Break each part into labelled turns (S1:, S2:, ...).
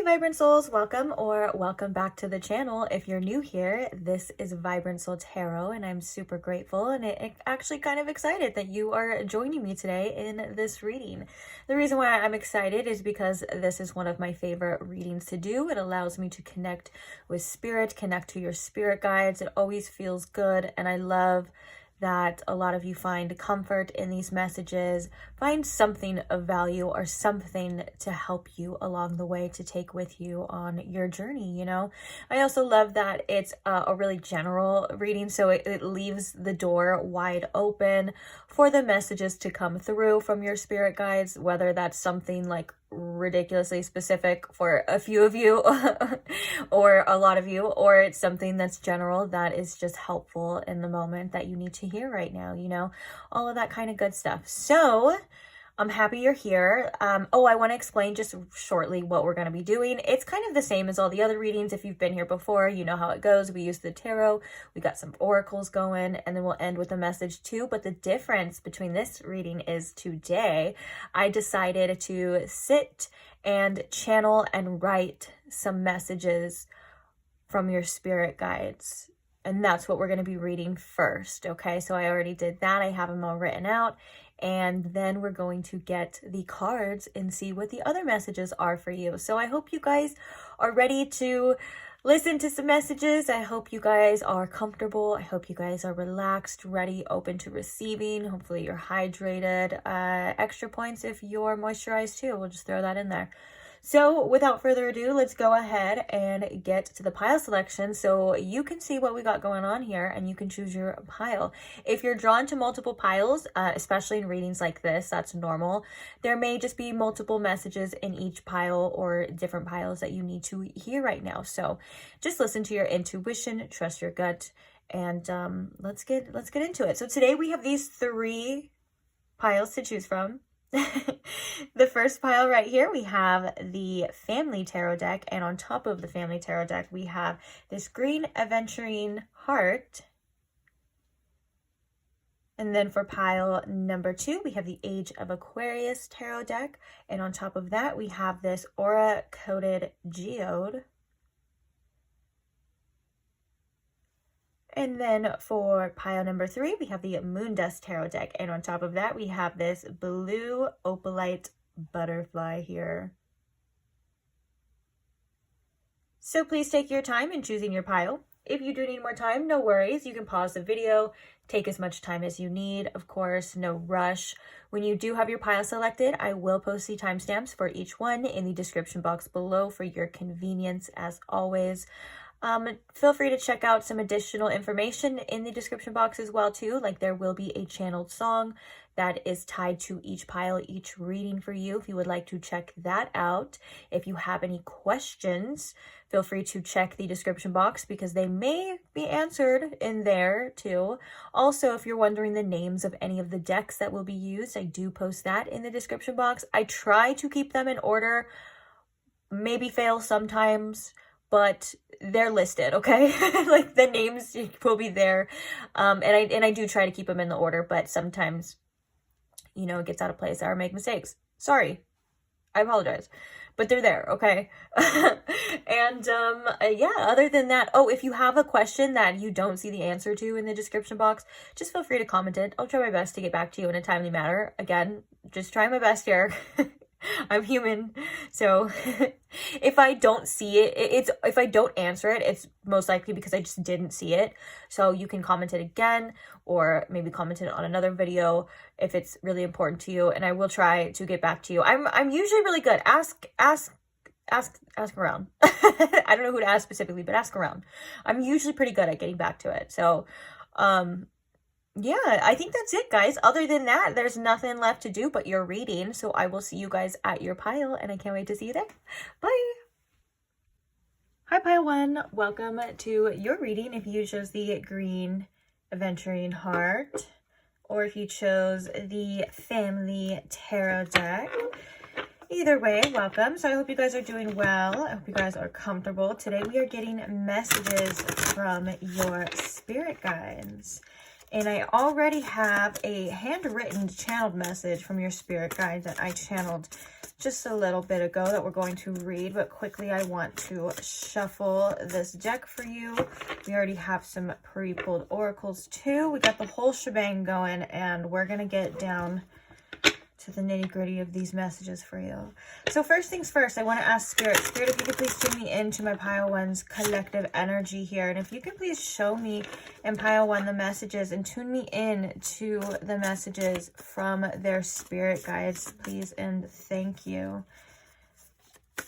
S1: Hi Vibrant Souls, welcome or welcome back to the channel. If you're new here, this is Vibrant Soul Tarot and I'm super grateful and actually kind of excited that you are joining me today in this reading. The reason why I'm excited is because this is one of my favorite readings to do. It allows me to connect with spirit, connect to your spirit guides. It always feels good, and I love that a lot of you find comfort in these messages, find something of value or something to help you along the way to take with you on your journey, you know? I also love that it's a really general reading, so it leaves the door wide open for the messages to come through from your spirit guides, whether that's something like ridiculously specific for a few of you or a lot of you, or it's something that's general that is just helpful in the moment that you need to hear right now, you know, all of that kind of good stuff. So I'm happy you're here. Oh, I want to explain just shortly what we're going to be doing. It's kind of the same as all the other readings. If you've been here before, you know how it goes. We use the tarot, we got some oracles going, and then we'll end with a message too. But the difference between this reading is today, I decided to sit and channel and write some messages from your spirit guides. And that's what we're going to be reading first. Okay, so I already did that. I have them all written out. And then we're going to get the cards and see what the other messages are for you. So I hope you guys are ready to listen to some messages. I hope you guys are comfortable. I hope you guys are relaxed, ready, open to receiving. Hopefully you're hydrated. Extra points if you're moisturized too. We'll just throw that in there. So without further ado, let's go ahead and get to the pile selection so you can see what we got going on here and you can choose your pile. If you're drawn to multiple piles, especially in readings like this, that's normal. There may just be multiple messages in each pile or different piles that you need to hear right now. So just listen to your intuition, trust your gut, and let's get into it. So today we have these 3 piles to choose from. The first pile right here, we have the family tarot deck, and on top of the family tarot deck we have this green aventurine heart. And then for pile number 2 we have the Age of Aquarius tarot deck, and on top of that we have this aura coded geode. And then for pile number 3, we have the Moon Dust Tarot deck. And on top of that, we have this blue opalite butterfly here. So please take your time in choosing your pile. If you do need more time, no worries. You can pause the video, take as much time as you need. Of course, no rush. When you do have your pile selected, I will post the timestamps for each one in the description box below for your convenience as always. Feel free to check out some additional information in the description box as well too. Like there will be a channeled song that is tied to each pile, each reading for you, if you would like to check that out. If you have any questions, feel free to check the description box because they may be answered in there too. Also, if you're wondering the names of any of the decks that will be used, I do post that in the description box. I try to keep them in order, maybe fail sometimes, but they're listed, okay? Like the names will be there. And I do try to keep them in the order, but sometimes, you know, it gets out of place or make mistakes. Sorry. I apologize. But they're there, okay? And yeah, other than that, oh, if you have a question that you don't see the answer to in the description box, just feel free to comment it. I'll try my best to get back to you in a timely manner. Again, just trying my best here. I'm human, so if I don't see it, if I don't answer it, it's most likely because I just didn't see it. So you can comment it again, or maybe comment it on another video if it's really important to you, and I will try to get back to you. I'm usually really good. Ask around. I don't know who to ask specifically, but ask around. I'm usually pretty good at getting back to it. So yeah, I think that's it, guys. Other than that, there's nothing left to do but your reading. So I will see you guys at your pile, and I can't wait to see you there. Bye. Hi, pile 1. Welcome to your reading. If you chose the green aventurine heart, or if you chose the family tarot deck, either way, welcome. So I hope you guys are doing well. I hope you guys are comfortable. Today we are getting messages from your spirit guides. And I already have a handwritten channeled message from your spirit guide that I channeled just a little bit ago that we're going to read. But quickly, I want to shuffle this deck for you. We already have some pre-pulled oracles too. We got the whole shebang going, and we're going to get down to the nitty-gritty of these messages for you. So first things first, I want to ask Spirit, if you could please tune me into my Pile 1's collective energy here. And if you could please show me in Pile 1 the messages and tune me in to the messages from their spirit guides, please and thank you.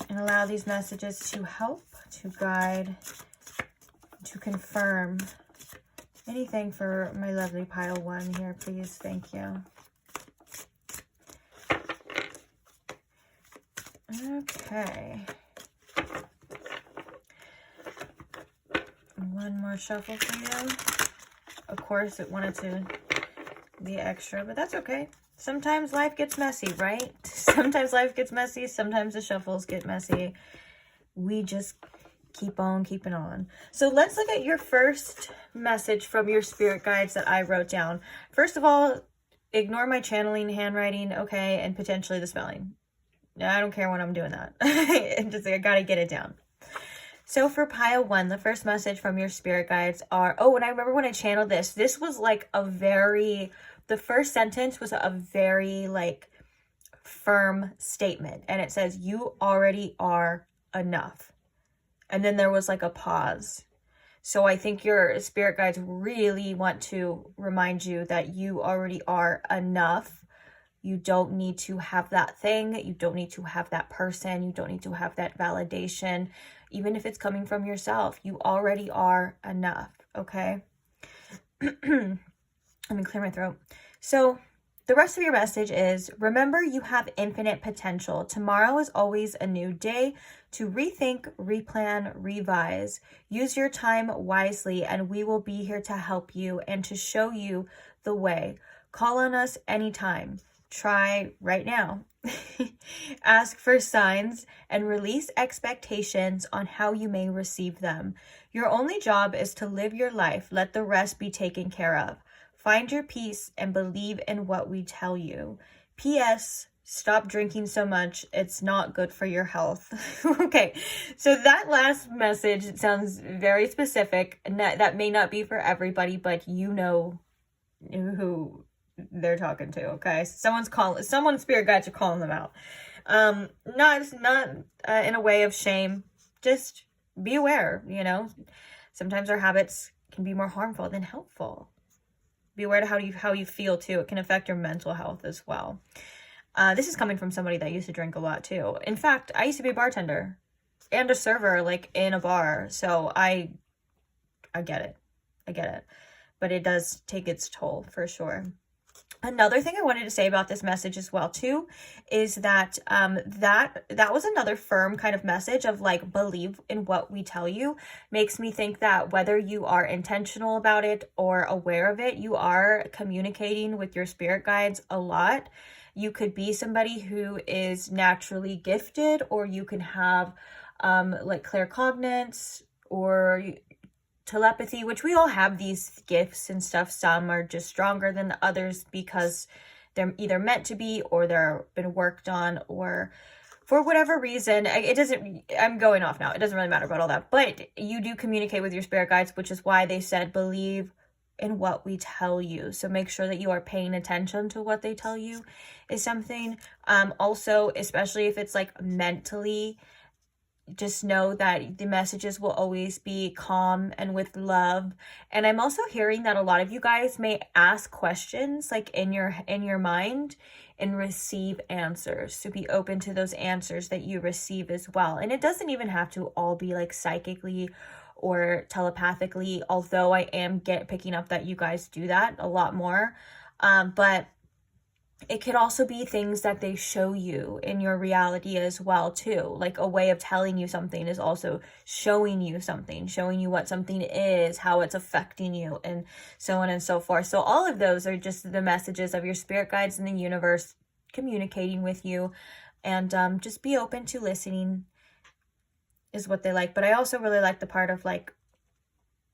S1: And allow these messages to help, to guide, to confirm anything for my lovely Pile 1 here, please. Thank you. Okay. One more shuffle for you. Of course, it wanted to be extra, but that's okay. Sometimes life gets messy, right? Sometimes life gets messy. Sometimes the shuffles get messy. We just keep on keeping on. So let's look at your first message from your spirit guides that I wrote down. First of all, ignore my channeling, handwriting, okay, and potentially the spelling. I don't care when I'm doing that. I gotta get it down. So for Pile 1, the first message from your spirit guides are, oh, and I remember when I channeled this was like the first sentence was a very like firm statement. And it says, you already are enough. And then there was like a pause. So I think your spirit guides really want to remind you that you already are enough. You don't need to have that thing. You don't need to have that person. You don't need to have that validation. Even if it's coming from yourself, you already are enough, okay? Let me clear my throat. So the rest of your message is, remember you have infinite potential. Tomorrow is always a new day to rethink, replan, revise. Use your time wisely, and we will be here to help you and to show you the way. Call on us anytime. Try right now. Ask for signs and release expectations on how you may receive them. Your only job is to live your life. Let the rest be taken care of. Find your peace and believe in what we tell you. P.S. Stop drinking so much. It's not good for your health. Okay, so that last message sounds very specific. And that may not be for everybody, but you know who they're talking to, okay? Someone's spirit guides are calling them out. Not in a way of shame. Just be aware, you know? Sometimes our habits can be more harmful than helpful. Be aware of how you feel too. It can affect your mental health as well. This is coming from somebody that used to drink a lot too. In fact, I used to be a bartender and a server, like in a bar. So I get it. I get it. But it does take its toll for sure. Another thing I wanted to say about this message as well too is that that was another firm kind of message of like, believe in what we tell you. Makes me think that whether you are intentional about it or aware of it, you are communicating with your spirit guides a lot. You could be somebody who is naturally gifted, or you can have like claircognizance or telepathy, which we all have these gifts and stuff. Some are just stronger than others because they're either meant to be or they're been worked on, or for whatever reason. I'm going off now. It doesn't really matter about all that, but you do communicate with your spirit guides, which is why they said believe in what we tell you. So make sure that you are paying attention to what they tell you is something. Also, especially if it's like mentally, just know that the messages will always be calm and with love. And I'm also hearing that a lot of you guys may ask questions like in your mind and receive answers. So be open to those answers that you receive as well. And it doesn't even have to all be like psychically or telepathically, although I am picking up that you guys do that a lot more. But it could also be things that they show you in your reality as well too. Like a way of telling you something is also showing you something, showing you what something is, how it's affecting you, and so on and so forth. So all of those are just the messages of your spirit guides in the universe communicating with you. And just be open to listening is what they like. But I also really like the part of like,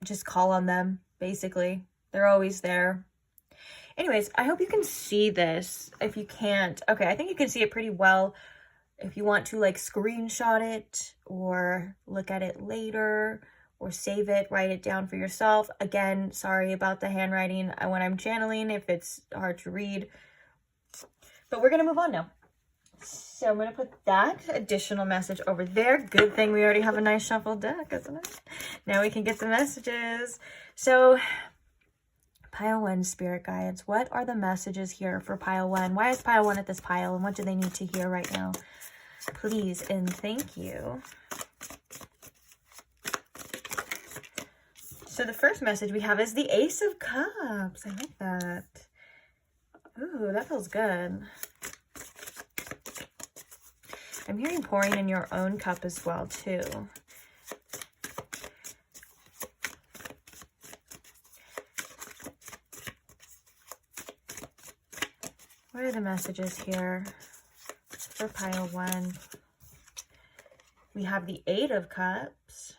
S1: just call on them, basically. They're always there. Anyways, I hope you can see this. If you can't, okay, I think you can see it pretty well. If you want to like screenshot it or look at it later or save it, write it down for yourself. Again, sorry about the handwriting when I'm channeling if it's hard to read. But we're going to move on now. So I'm going to put that additional message over there. Good thing we already have a nice shuffled deck, isn't it? Now we can get the messages. So pile 1, spirit guides, what are the messages here for pile 1? Why is pile 1 at this pile, and what do they need to hear right now? Please and thank you. So the first message we have is the Ace of Cups. I like that. Ooh, that feels good. I'm hearing pouring in your own cup as well, too. What are the messages here for pile 1? We have the 8 of Cups.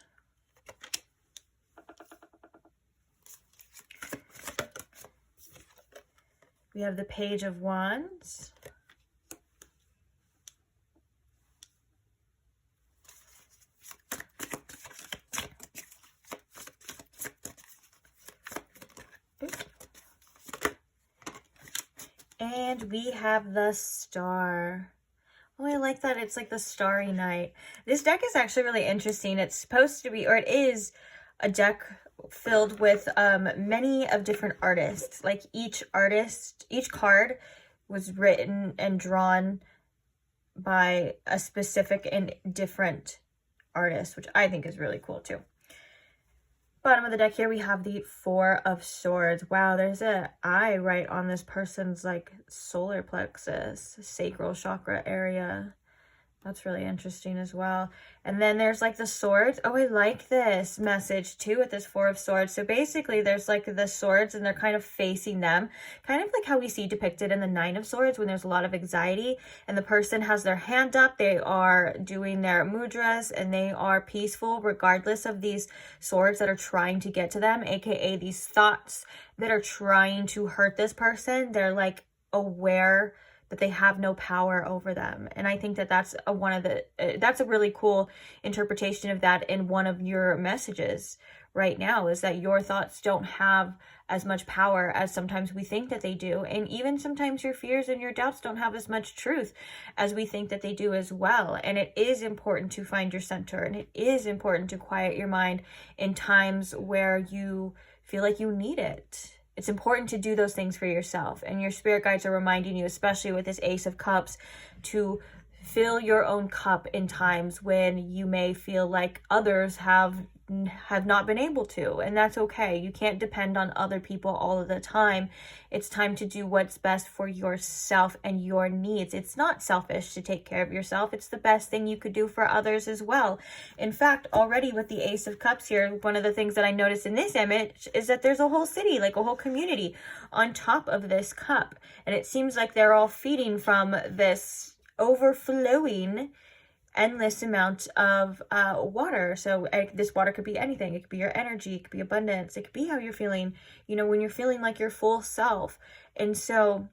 S1: We have the Page of Wands. And we have the Star. Oh, I like that. It's like the starry night. This deck is actually really interesting. It's supposed to be, or it is, a deck filled with many of different artists. Like each artist, each card was written and drawn by a specific and different artist, which I think is really cool too. Bottom of the deck here, we have the 4 of Swords. Wow, there's an eye right on this person's like solar plexus, sacral chakra area. That's really interesting as well. And then there's like the swords. Oh, I like this message too with this 4 of Swords. So basically there's like the swords and they're kind of facing them. Kind of like how we see depicted in the 9 of Swords when there's a lot of anxiety and the person has their hand up. They are doing their mudras and they are peaceful regardless of these swords that are trying to get to them, aka these thoughts that are trying to hurt this person. They're like aware that they have no power over them. And I think that that's that's a really cool interpretation of that in one of your messages right now, is that your thoughts don't have as much power as sometimes we think that they do. And even sometimes your fears and your doubts don't have as much truth as we think that they do as well. And it is important to find your center, and it is important to quiet your mind in times where you feel like you need it. It's important to do those things for yourself. And your spirit guides are reminding you, especially with this Ace of Cups, to fill your own cup in times when you may feel like others have not been able to. And that's okay. You can't depend on other people all of the time. It's time to do what's best for yourself and your needs. It's not selfish to take care of yourself. It's the best thing you could do for others as well. In fact, already with the Ace of Cups here, one of the things that I noticed in this image is that there's a whole city, like a whole community on top of this cup. And it seems like they're all feeding from this overflowing endless amount of water. So this water could be anything. It could be your energy, it could be abundance, it could be how you're feeling, you know, when you're feeling like your full self. And so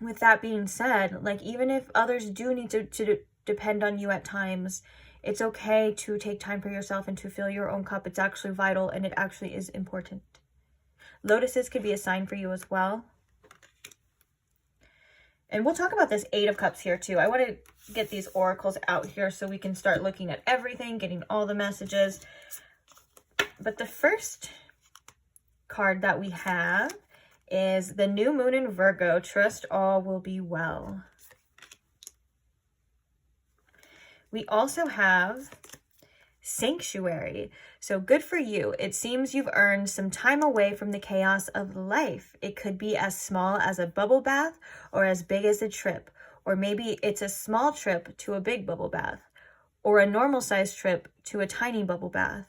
S1: with that being said, like even if others do need to depend on you at times, it's okay to take time for yourself and to fill your own cup. It's actually vital and it actually is important. Lotuses could be a sign for you as well. And we'll talk about this 8 of Cups here too. I want to get these oracles out here so we can start looking at everything, getting all the messages. But the first card that we have is the new moon in Virgo. Trust all will be well. We also have Sanctuary. So good for you. It seems you've earned some time away from the chaos of life. It could be as small as a bubble bath or as big as a trip. Or maybe it's a small trip to a big bubble bath, or a normal sized trip to a tiny bubble bath.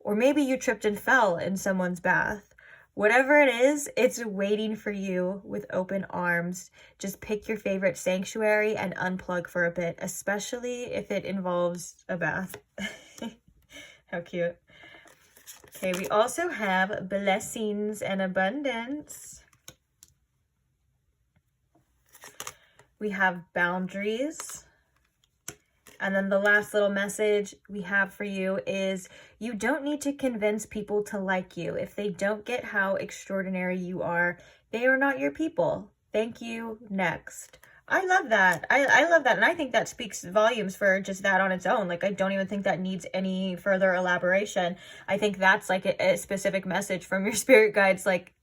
S1: Or maybe you tripped and fell in someone's bath. Whatever it is, it's waiting for you with open arms. Just pick your favorite sanctuary and unplug for a bit, especially if it involves a bath. How cute. Okay, we also have blessings and abundance. we have boundaries. And then the last little message we have for you is you don't need to convince people to like you. If they don't get how extraordinary you are, they are not your people. Thank you. Next. I love that. I love that. And I think that speaks volumes for just that on its own. Like, I don't even think that needs any further elaboration. I think that's like a specific message from your spirit guides, like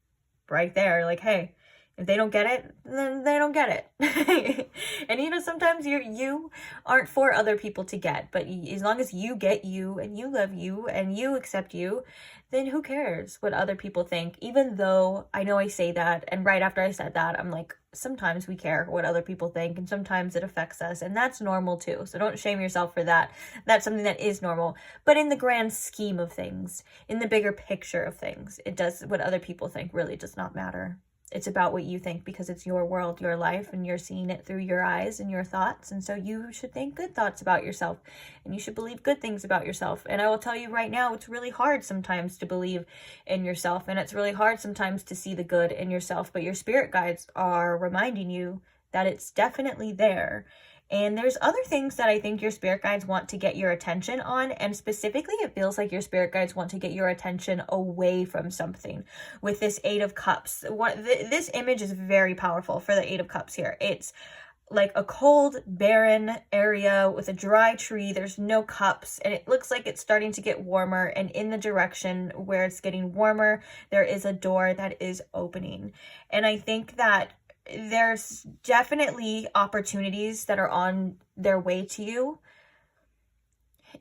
S1: right there. Like, hey, if they don't get it, then they don't get it. And you know, sometimes you aren't for other people to get, but as long as you get you and you love you and you accept you, then who cares what other people think? Even though I know I say that, and right after I said that, I'm like, sometimes we care what other people think, and sometimes it affects us, and that's normal too. So don't shame yourself for that. That's something that is normal. But in the grand scheme of things, in the bigger picture of things, it does, what other people think really does not matter. It's about what you think, because it's your world, your life, and you're seeing it through your eyes and your thoughts. And so you should think good thoughts about yourself, and you should believe good things about yourself. And I will tell you right now, it's really hard sometimes to believe in yourself, and it's really hard sometimes to see the good in yourself. But your spirit guides are reminding you that it's definitely there. And there's other things that I think your spirit guides want to get your attention on. And specifically, it feels like your spirit guides want to get your attention away from something with this Eight of Cups. This image is very powerful for the Eight of Cups here. It's like a cold, barren area with a dry tree. There's no cups, and it looks like it's starting to get warmer. And in the direction where it's getting warmer, there is a door that is opening. And I think that there's definitely opportunities that are on their way to you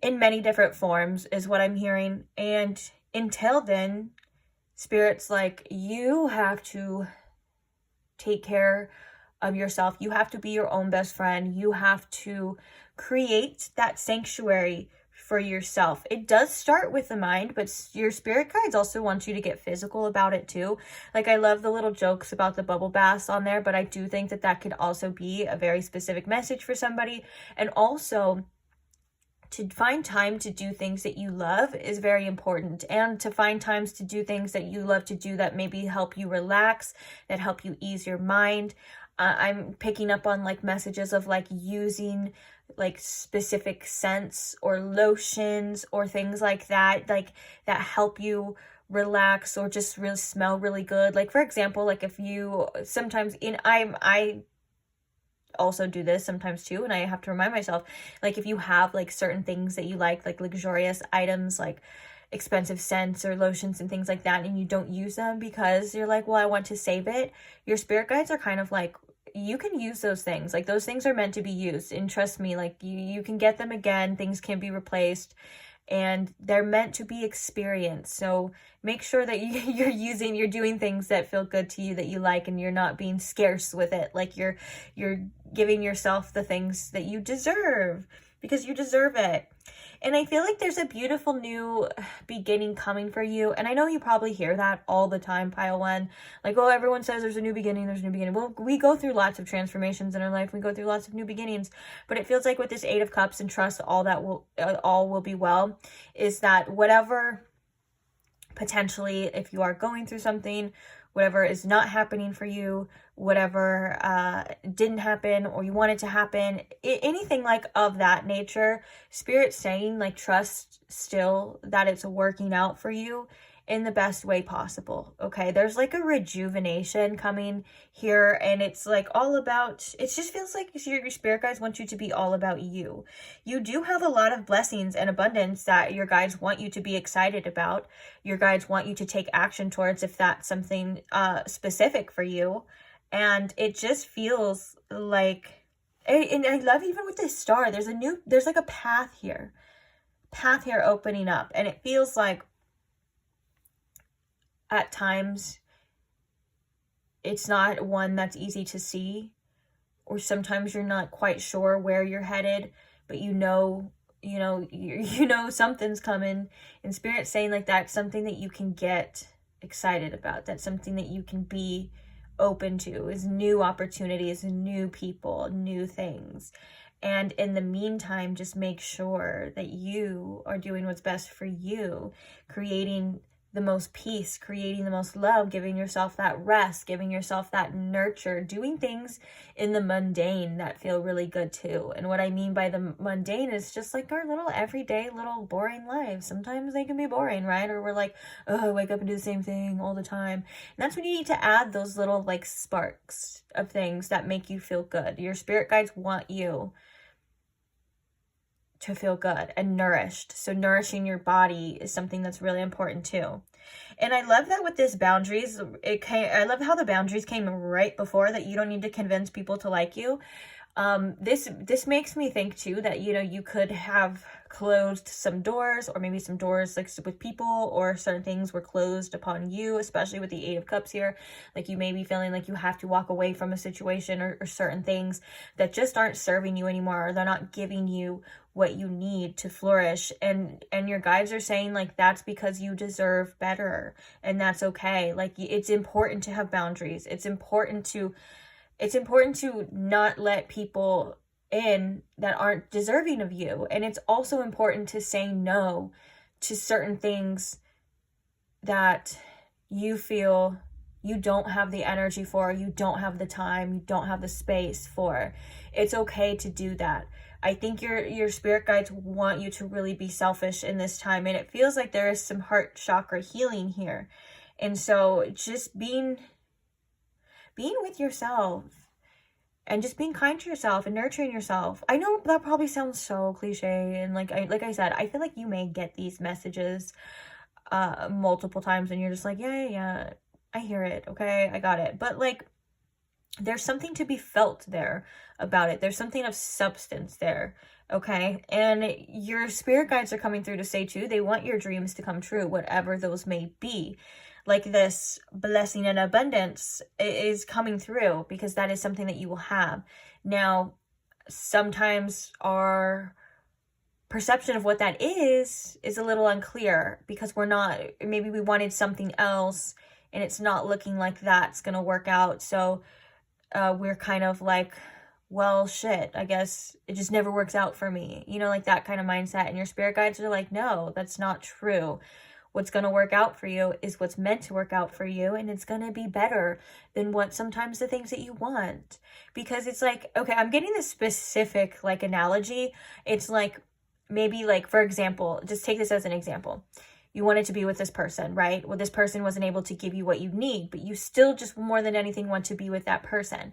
S1: in many different forms, is what I'm hearing. And until then, Spirit's like, you have to take care of yourself. You have to be your own best friend. You have to create that sanctuary for yourself. It does start with the mind, but your spirit guides also want you to get physical about it too. Like, I love the little jokes about the bubble baths on there, but I do think that that could also be a very specific message for somebody. And also, to find time to do things that you love is very important, and to find times to do things that you love to do that maybe help you relax, that help you ease your mind. I'm picking up on like messages of like using like specific scents or lotions or things like that help you relax or just really smell really good. Like, for example, like if you sometimes I also do this sometimes too, and I have to remind myself, like, if you have like certain things that you like luxurious items, like expensive scents or lotions and things like that, and you don't use them because you're like, well, I want to save it, your spirit guides are kind of like, you can use those things. Like, those things are meant to be used, and trust me, like, you can get them again. Things can be replaced, and they're meant to be experienced. So make sure that you're doing things that feel good to you, that you like, and you're not being scarce with it. Like, you're giving yourself the things that you deserve, because you deserve it. And I feel like there's a beautiful new beginning coming for you. And I know you probably hear that all the time, Pile One. Like, oh, everyone says there's a new beginning, there's a new beginning. Well, we go through lots of transformations in our life. We go through lots of new beginnings. But it feels like with this Eight of Cups and trust, all will be well, is that whatever potentially, if you are going through something, whatever is not happening for you, whatever didn't happen or you want it to happen, anything like of that nature, Spirit's saying, like, trust still that it's working out for you in the best way possible. Okay, there's like a rejuvenation coming here, and it's like all about, it just feels like your spirit guides want you to be all about you. You do have a lot of blessings and abundance that your guides want you to be excited about. Your guides want you to take action towards, if that's something specific for you. And it just feels like, and I love, even with this star, there's like a path here opening up, and it feels like at times it's not one that's easy to see, or sometimes you're not quite sure where you're headed, but you know something's coming, and Spirit's saying, like, that's something that you can get excited about. That's something that you can be open to, is new opportunities, new people, new things. And in the meantime, just make sure that you are doing what's best for you, creating the most peace, creating the most love, giving yourself that rest, giving yourself that nurture, doing things in the mundane that feel really good too. And what I mean by the mundane is just like our little everyday little boring lives. Sometimes they can be boring, right? Or we're like, oh, I wake up and do the same thing all the time. And that's when you need to add those little like sparks of things that make you feel good. Your spirit guides want you to feel good and nourished. So nourishing your body is something that's really important too. And I love that with this boundaries, I love how the boundaries came right before that. You don't need to convince people to like you. This makes me think too that, you know, you could have closed some doors, or maybe some doors like with people, or certain things were closed upon you, especially with the 8 of Cups here. Like you may be feeling like you have to walk away from a situation or certain things that just aren't serving you anymore, or they're not giving you what you need to flourish. And your guides are saying like that's because you deserve better, and that's okay. Like it's important to have boundaries. It's important to not let people in that aren't deserving of you. And it's also important to say no to certain things that you feel you don't have the energy for, you don't have the time, you don't have the space for. It's okay to do that. I think your spirit guides want you to really be selfish in this time, and it feels like there is some heart chakra healing here. And so just being with yourself and just being kind to yourself and nurturing yourself. I know that probably sounds so cliche, and like I said, I feel like you may get these messages multiple times and you're just like, yeah, I hear it, okay, I got it. But like there's something to be felt there about it. There's something of substance there, okay? And your spirit guides are coming through to say too, they want your dreams to come true, whatever those may be. Like this blessing and abundance is coming through, because that is something that you will have. Now, sometimes our perception of what that is a little unclear, because maybe we wanted something else and it's not looking like that's gonna work out. So we're kind of like, well, shit, I guess it just never works out for me. You know, like that kind of mindset. And your spirit guides are like, no, that's not true. What's going to work out for you is what's meant to work out for you. And it's going to be better than what sometimes the things that you want. Because it's like, okay, I'm getting this specific like analogy. It's like, maybe like, for example, just take this as an example. You wanted to be with this person, right? Well, this person wasn't able to give you what you need, but you still just more than anything want to be with that person.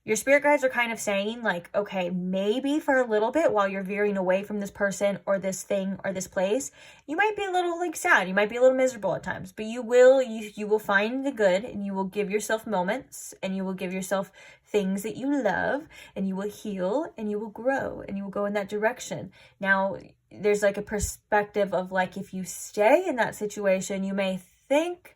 S1: Your spirit guides are kind of saying like, okay, maybe for a little bit while you're veering away from this person or this thing or this place, you might be a little like sad. You might be a little miserable at times, but you will find the good, and you will give yourself moments, and you will give yourself things that you love, and you will heal, and you will grow, and you will go in that direction. Now, there's like a perspective of like, if you stay in that situation, you may think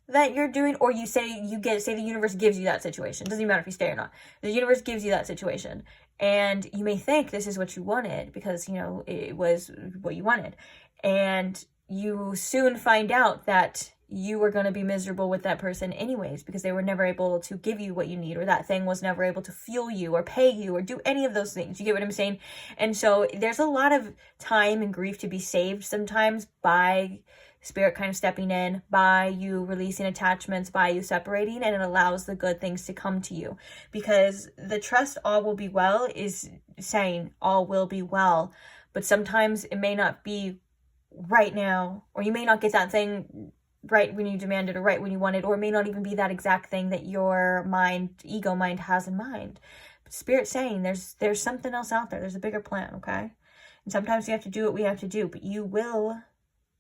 S1: that you're doing, or you say the universe gives you that situation. It doesn't even matter if you stay or not. The universe gives you that situation, and you may think this is what you wanted because, you know, it was what you wanted, and you soon find out that you were going to be miserable with that person anyways, because they were never able to give you what you need, or that thing was never able to fuel you or pay you or do any of those things. You get what I'm saying? And so there's a lot of time and grief to be saved sometimes by spirit kind of stepping in, by you releasing attachments, by you separating, and it allows the good things to come to you. Because the trust all will be well is saying all will be well, but sometimes it may not be right now, or you may not get that thing right when you demand it, or right when you want it, or it may not even be that exact thing that your ego mind has in mind. But Spirit's saying there's something else out there. There's a bigger plan, okay? And sometimes we have to do what we have to do, but you will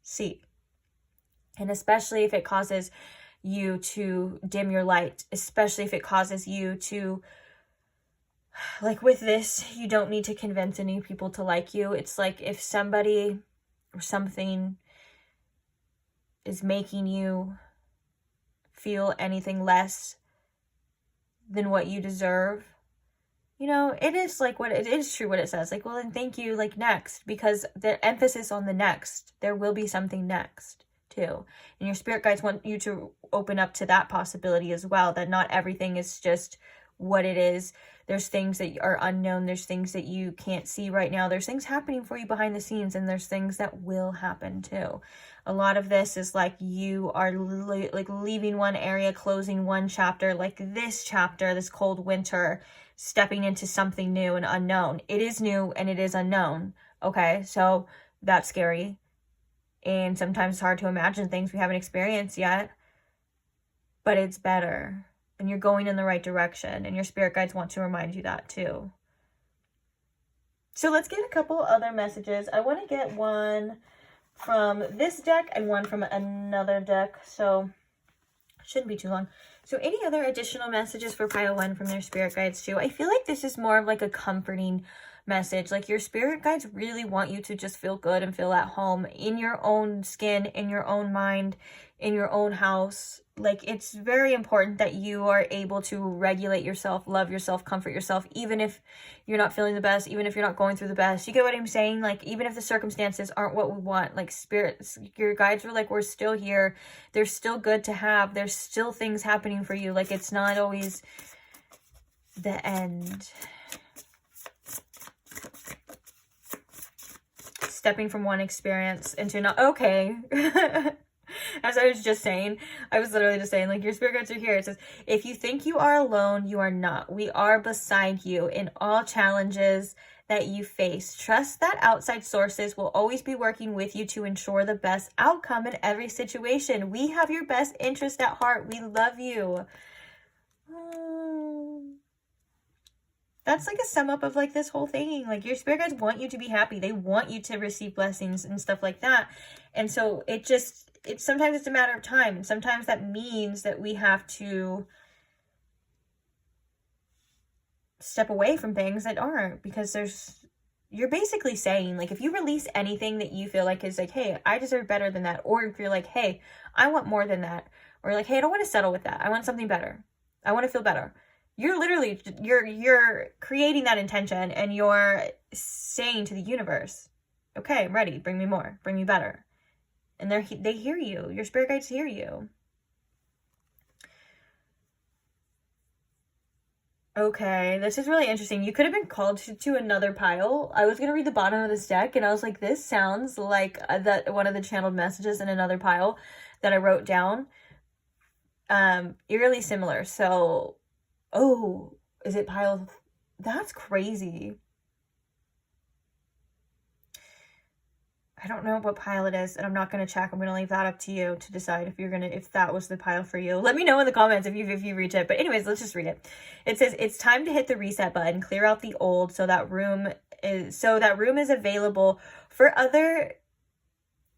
S1: see. And especially if it causes you to dim your light, especially if it causes you to, like with this, you don't need to convince any people to like you. It's like if somebody or something is making you feel anything less than what you deserve, you know, it is like what it is true what it says. Like, well, then thank you, like next, because the emphasis on the next, there will be something next too. And your spirit guides want you to open up to that possibility as well, that not everything is just what it is. There's things that are unknown. There's things that you can't see right now. There's things happening for you behind the scenes, and there's things that will happen too. A lot of this is like you are like leaving one area, closing one chapter, like this chapter, this cold winter, stepping into something new and unknown. It is new and it is unknown. Okay, so that's scary. And sometimes it's hard to imagine things we haven't experienced yet. But it's better. And you're going in the right direction. And your spirit guides want to remind you that too. So let's get a couple other messages. I want to get one from this deck and one from another deck. So it shouldn't be too long. So any other additional messages for pile 1 from their spirit guides too? I feel like this is more of like a comforting message. Like your spirit guides really want you to just feel good and feel at home in your own skin, in your own mind, in your own house. Like it's very important that you are able to regulate yourself, love yourself, comfort yourself, even if you're not feeling the best, even if you're not going through the best. You get what I'm saying? Like even if the circumstances aren't what we want, like spirits, your guides are like, we're still here. They're still good to have. There's still things happening for you. Like it's not always the end. Stepping from one experience into another. Okay. As I was just saying, I was literally just saying, like, your spirit guides are here. It says, if you think you are alone, you are not. We are beside you in all challenges that you face. Trust that outside sources will always be working with you to ensure the best outcome in every situation. We have your best interest at heart. We love you. That's like a sum up of like this whole thing. Like your spirit guides want you to be happy. They want you to receive blessings and stuff like that. And so sometimes it's a matter of time. And sometimes that means that we have to step away from things that aren't, because you're basically saying, like, if you release anything that you feel like is like, hey, I deserve better than that. Or if you're like, hey, I want more than that. Or like, hey, I don't want to settle with that. I want something better. I want to feel better. You're literally, you're creating that intention, and you're saying to the universe, okay, I'm ready. Bring me more. Bring me better. And they hear you. Your spirit guides hear you. Okay, this is really interesting. You could have been called to another pile. I was going to read the bottom of this deck, and I was like, this sounds like one of the channeled messages in another pile that I wrote down. Eerily similar. So, oh, is it pile? That's crazy. I don't know what pile it is, and I'm not going to check. I'm going to leave that up to you to decide if that was the pile for you. Let me know in the comments if you reach it. But anyways, let's just read it. It says, it's time to hit the reset button, clear out the old so that room is available for other.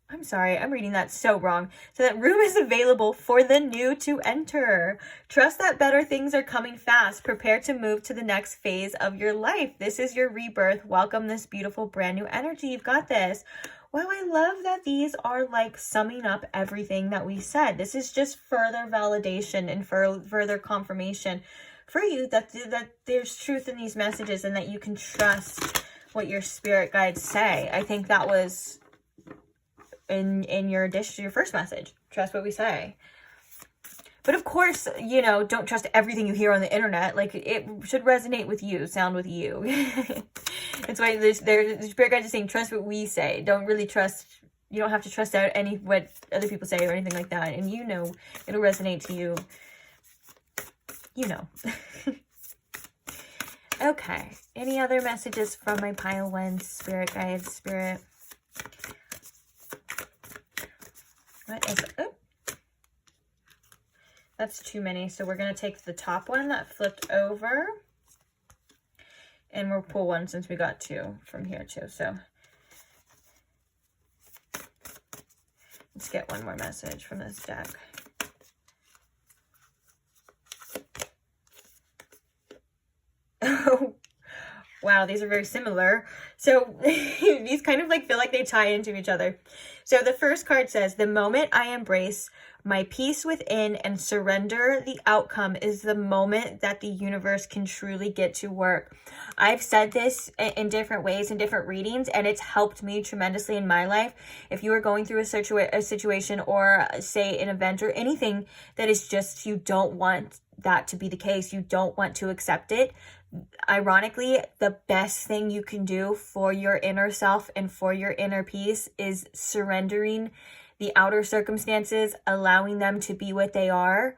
S1: I'm sorry, I'm reading that so wrong. So that room is available for the new to enter. Trust that better things are coming fast. Prepare to move to the next phase of your life. This is your rebirth. Welcome this beautiful brand new energy. You've got this. Wow, I love that these are like summing up everything that we said. This is just further validation and further confirmation for you that there's truth in these messages and that you can trust what your spirit guides say. I think that was in your first message. Trust what we say. But of course, don't trust everything you hear on the internet. Like, it should resonate with you, sound with you. That's why the spirit guide is saying, trust what we say. Don't really trust, you don't have to trust out what other people say or anything like that. And it'll resonate to you. Okay. Any other messages from my pile 1 spirit guides, spirit? What is it? Oh. That's too many. So we're going to take the top one that flipped over. And we'll pull one since we got 2 from here too. So let's get one more message from this deck. Oh, wow, these are very similar. So these kind of feel like they tie into each other. So the first card says, the moment I embrace my peace within and surrender the outcome is the moment that the universe can truly get to work. I've said this in different ways, in different readings, and it's helped me tremendously in my life. If you are going through a situation or say an event or anything that is just you don't want that to be the case. You don't want to accept it. Ironically, the best thing you can do for your inner self and for your inner peace is surrendering the outer circumstances, allowing them to be what they are,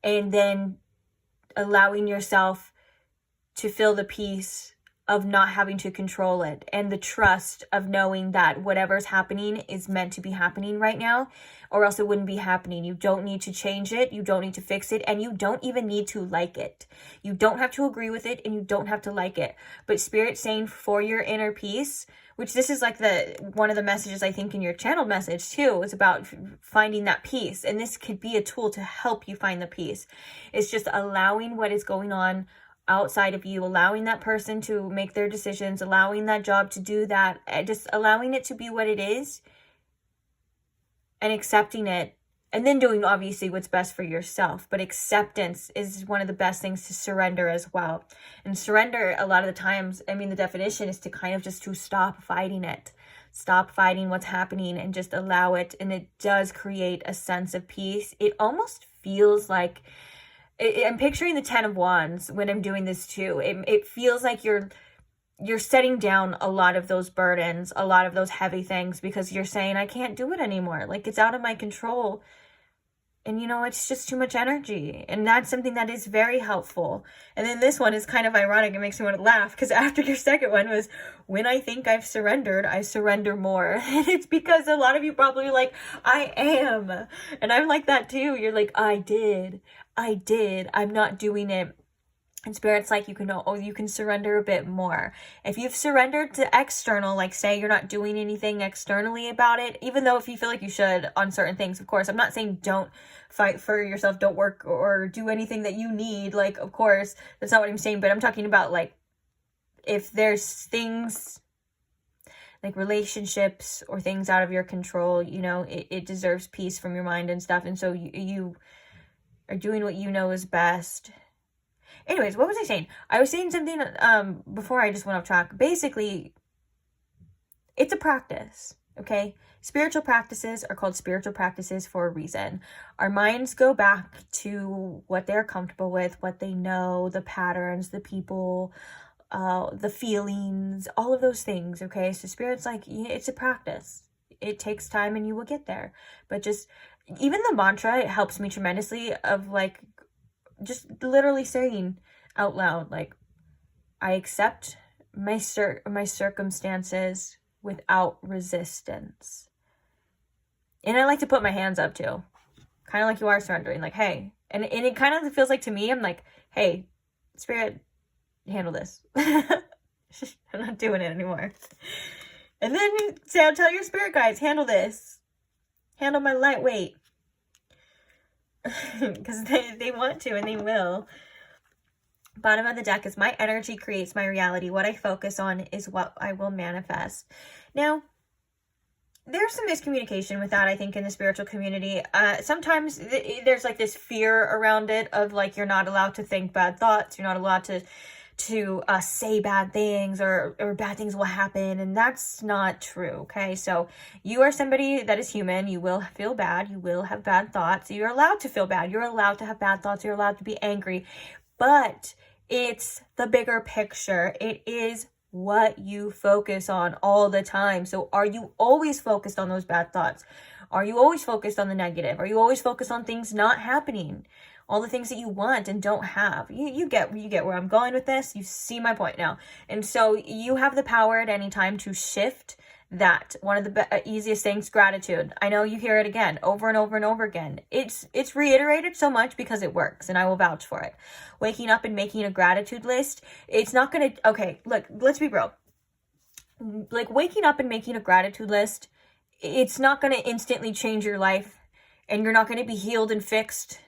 S1: and then allowing yourself to feel the peace of not having to control it, and the trust of knowing that whatever's happening is meant to be happening right now, or else it wouldn't be happening. You don't need to change it. You don't need to fix it. And you don't even need to like it. You don't have to agree with it, and you don't have to like it. But Spirit's saying for your inner peace, which this is like one of the messages I think in your channeled message too, is about finding that peace. And this could be a tool to help you find the peace. It's just allowing what is going on outside of you, allowing that person to make their decisions, allowing that job to do that, just allowing it to be what it is and accepting it, and then doing obviously what's best for yourself. But acceptance is one of the best things to surrender as well. And surrender, a lot of the times, I mean, the definition is to kind of just to stop fighting it, stop fighting what's happening, and just allow it. And it does create a sense of peace. It almost feels like, I'm picturing the 10 of Wands when I'm doing this too. It feels like you're setting down a lot of those burdens, a lot of those heavy things, because you're saying, I can't do it anymore. Like, it's out of my control. And, you know, it's just too much energy. And that's something that is very helpful. And then this one is kind of ironic. It makes me want to laugh, because after your second one was, when I think I've surrendered, I surrender more. And it's because a lot of you probably are like, I am. And I'm like that too. You're like, I did. I'm not doing it. And Spirit's like, you can surrender a bit more. If you've surrendered to external, like say you're not doing anything externally about it, even though if you feel like you should on certain things, of course, I'm not saying don't fight for yourself, don't work or do anything that you need. Like, of course, that's not what I'm saying, but I'm talking about like, if there's things like relationships or things out of your control, you know, it deserves peace from your mind and stuff. And so you are doing what you know is best. Anyways, what was I saying? I was saying something before I just went off track. Basically, it's a practice, okay? Spiritual practices are called spiritual practices for a reason. Our minds go back to what they're comfortable with, what they know, the patterns, the people, the feelings, all of those things, okay? So Spirit's like, it's a practice. It takes time and you will get there. But just, even the mantra, it helps me tremendously of like, just literally saying out loud, like, I accept my circumstances without resistance. And I like to put my hands up too. Kind of like you are surrendering, like, hey. And it kind of feels like to me, I'm like, hey, Spirit, handle this. I'm not doing it anymore. And then tell your spirit guides, handle this. Handle my lightweight. Because they want to and they will. Bottom of the deck is my energy creates my reality. What I focus on is what I will manifest. Now, there's some miscommunication with that, I think, in the spiritual community. Sometimes there's like this fear around it of like, you're not allowed to think bad thoughts. You're not allowed to say bad things or bad things will happen. And that's not true. Okay. So you are somebody that is human. You will feel bad. You will have bad thoughts. You're allowed to feel bad. You're allowed to have bad thoughts. You're allowed to be angry, but it's the bigger picture. It is what you focus on all the time. So are you always focused on those bad thoughts? Are you always focused on the negative? Are you always focused on things not happening? All the things that you want and don't have. You get where I'm going with this. You see my point now. And so you have the power at any time to shift that. One of the easiest things, gratitude. I know you hear it again, over and over and over again. It's reiterated so much because it works, and I will vouch for it. Waking up and making a gratitude list, it's not going to, okay, look, let's be real. Like waking up and making a gratitude list, it's not going to instantly change your life, and you're not going to be healed and fixed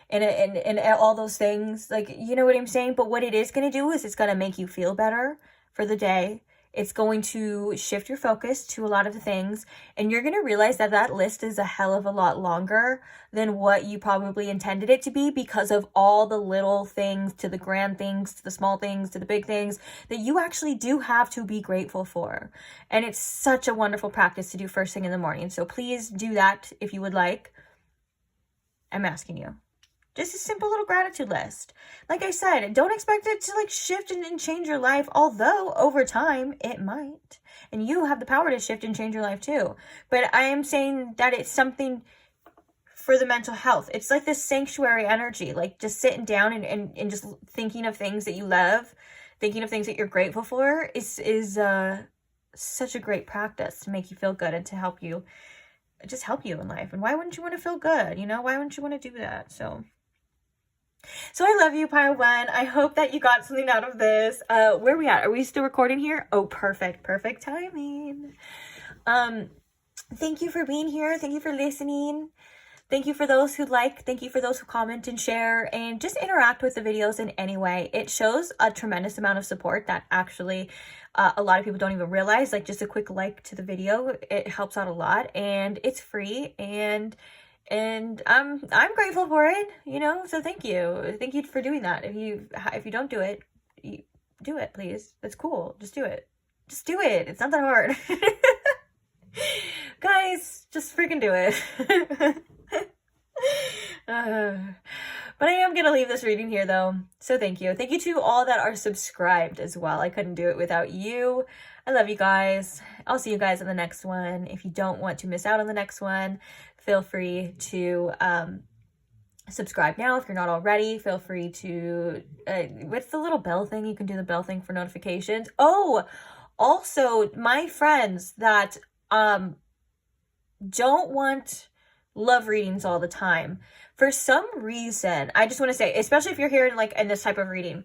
S1: and all those things, like, you know what I'm saying? But what it is going to do is it's going to make you feel better for the day. It's going to shift your focus to a lot of the things, and you're going to realize that that list is a hell of a lot longer than what you probably intended it to be, because of all the little things, to the grand things, to the small things, to the big things that you actually do have to be grateful for. And it's such a wonderful practice to do first thing in the morning. So please do that if you would like. I'm asking you. Just a simple little gratitude list. Like I said, don't expect it to like shift and change your life, although over time it might. And you have the power to shift and change your life too. But I am saying that it's something for the mental health. It's like this sanctuary energy, like just sitting down and just thinking of things that you love, thinking of things that you're grateful for is such a great practice to make you feel good and to help you in life. And why wouldn't you want to feel good? You know, why wouldn't you want to do that? So I love you, Pile One. I hope that you got something out of this. Where are we at? Are we still recording here? Oh, perfect timing. Thank you for being here. Thank you for listening. Thank you for those who like, thank you for those who comment and share and just interact with the videos in any way. It shows a tremendous amount of support that actually a lot of people don't even realize. Like just a quick like to the video, it helps out a lot, and it's free, and I'm grateful for it, you know, so thank you for doing that. If you don't do it, do it, please. That's cool. Just do it. It's not that hard. Guys, just freaking do it. But I am gonna leave this reading here though, so thank you to all that are subscribed as well. I couldn't do it without you. I love you guys. I'll see you guys in the next one. If you don't want to miss out on the next one, feel free to subscribe now. If you're not already, feel free to with the little bell thing, you can do the bell thing for notifications. Oh, also my friends that don't want love readings all the time, for some reason, I just want to say, especially if you're here in this type of reading,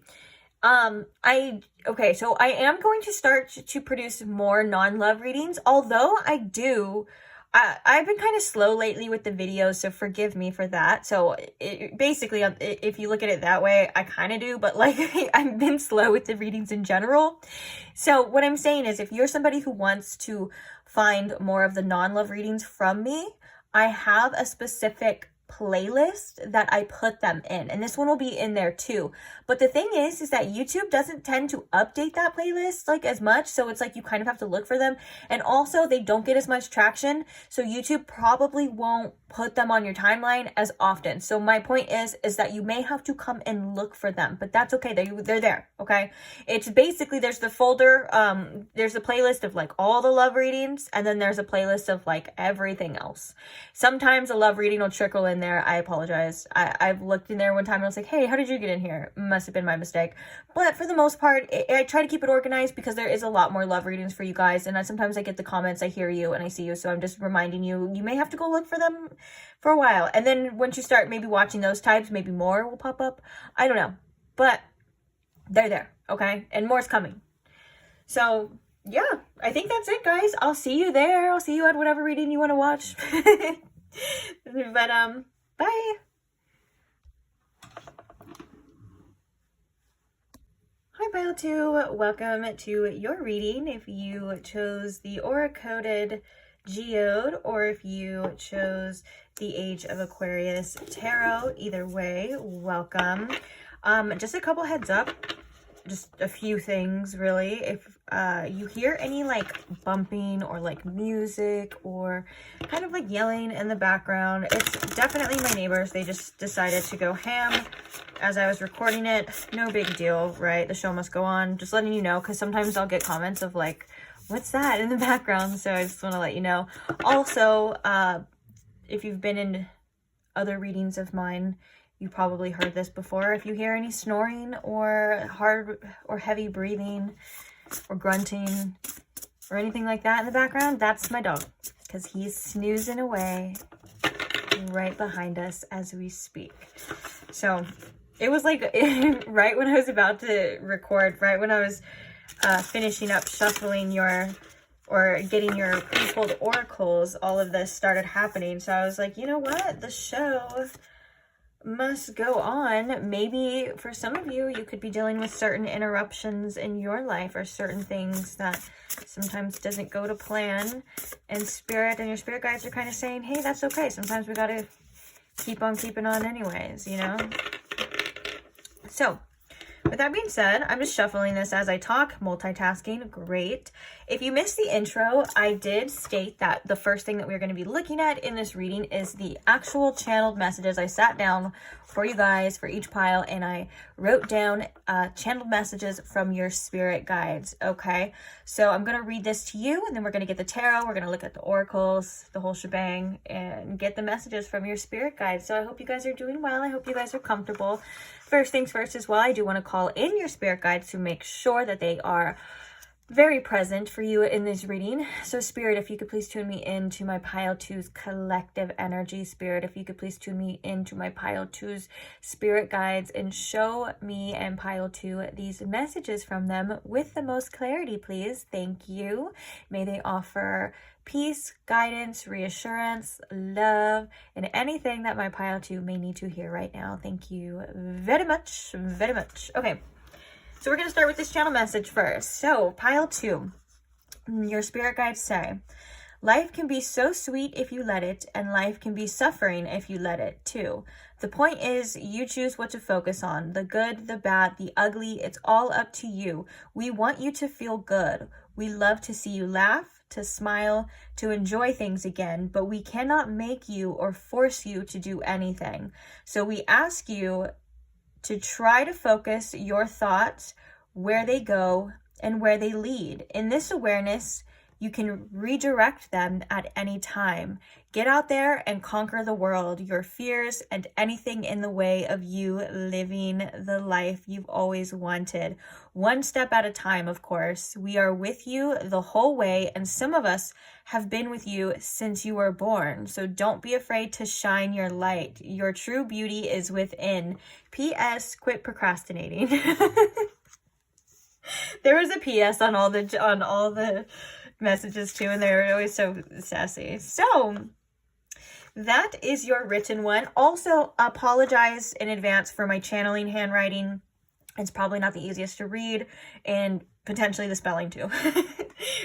S1: so I am going to start to produce more non-love readings, although I've been kind of slow lately with the videos, so forgive me for that. So basically, if you look at it that way, I kind of do, but like I've been slow with the readings in general. So what I'm saying is, if you're somebody who wants to find more of the non-love readings from me, I have a specific playlist that I put them in, and this one will be in there too. But the thing is that YouTube doesn't tend to update that playlist like as much, so it's like you kind of have to look for them, and also they don't get as much traction, so YouTube probably won't put them on your timeline as often. So my point is that you may have to come and look for them, but that's okay. They're there. Okay, it's basically, there's the folder, there's a playlist of like all the love readings, and then there's a playlist of like everything else. Sometimes a love reading will trickle in there. I apologize. I've looked in there one time and I was like, hey, how did you get in here? Must have been my mistake. But for the most part, I try to keep it organized because there is a lot more love readings for you guys, and sometimes I get the comments, I hear you and I see you, so I'm just reminding you, you may have to go look for them for a while, and then once you start maybe watching those types, maybe more will pop up. I don't know, but they're there, okay? And more's coming. So yeah, I think that's it, guys. I'll see you there. I'll see you at whatever reading you want to watch. But bye. Hi, Pile 2. Welcome to your reading. If you chose the Aura-coded Geode, or if you chose the Age of Aquarius Tarot, either way, welcome. Just a couple heads up, just a few things really. If you hear any like bumping or like music or kind of like yelling in the background, it's definitely my neighbors. They just decided to go ham as I was recording it. No big deal, right? The show must go on. Just letting you know, because sometimes I'll get comments of like, what's that in the background? So I just want to let you know. Also, if you've been in other readings of mine, you probably heard this before. If you hear any snoring or hard or heavy breathing or grunting or anything like that in the background, that's my dog, because he's snoozing away right behind us as we speak. So it was like right when I was about to record, right when I was finishing up shuffling getting your pre-pulled oracles, all of this started happening. So I was like, you know what? The show must go on. Maybe for some of you, you could be dealing with certain interruptions in your life or certain things that sometimes doesn't go to plan. And spirit and your spirit guides are kind of saying, hey, that's okay. Sometimes we got to keep on keeping on anyways, you know? So With that being said, I'm just shuffling this as I talk, multitasking, great. If you missed the intro, I did state that the first thing that we're going to be looking at in this reading is the actual channeled messages. I sat down for you guys for each pile and I wrote down channeled messages from your spirit guides, okay? So I'm going to read this to you and then we're going to get the tarot, we're going to look at the oracles, the whole shebang, and get the messages from your spirit guides. So I hope you guys are doing well. I hope you guys are comfortable. First things first as well, I do want to call in your spirit guides to make sure that they are very present for you in this reading. So Spirit, if you could please tune me into my pile two's collective energy. Spirit, if you could please tune me into my pile two's spirit guides and show me and pile two these messages from them with the most clarity, please. Thank you. May they offer peace, guidance, reassurance, love, and anything that my pile two may need to hear right now. Thank you very much, very much. Okay. So we're going to start with this channel message first. So pile two, your spirit guides say, life can be so sweet if you let it, and life can be suffering if you let it too. The point is, you choose what to focus on, the good, the bad, the ugly, it's all up to you. We want you to feel good. We love to see you laugh, to smile, to enjoy things again, but we cannot make you or force you to do anything. So we ask you to try to focus your thoughts where they go and where they lead. In this awareness, you can redirect them at any time. Get out there and conquer the world, your fears, and anything in the way of you living the life you've always wanted. One step at a time, of course. We are with you the whole way, and some of us have been with you since you were born. So don't be afraid to shine your light. Your true beauty is within. P.S. Quit procrastinating. There was a P.S. on all the messages too, and they were always so sassy. So that is your written one. Also, apologize in advance for my channeling handwriting. It's probably not the easiest to read, and potentially the spelling too.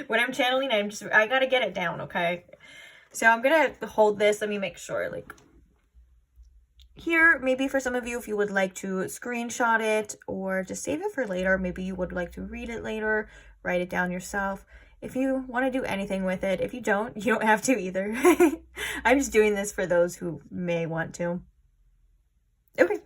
S1: When I'm channeling, I gotta get it down, okay? So I'm gonna hold this. Let me make sure, like, here, maybe for some of you, if you would like to screenshot it or just save it for later, maybe you would like to read it later, write it down yourself. If you want to do anything with it, if you don't have to either. I'm just doing this for those who may want to. Okay.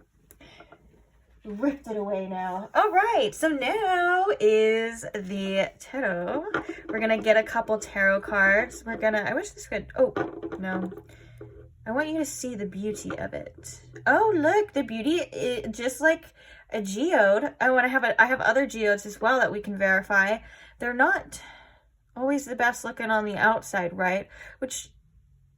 S1: Ripped it away now. All right, so now is the tarot. We're gonna get a couple tarot cards. I wish this could, oh, no. I want you to see the beauty of it. Oh, look, the beauty, just like a geode. I have other geodes as well that we can verify. They're not always the best looking on the outside, right? Which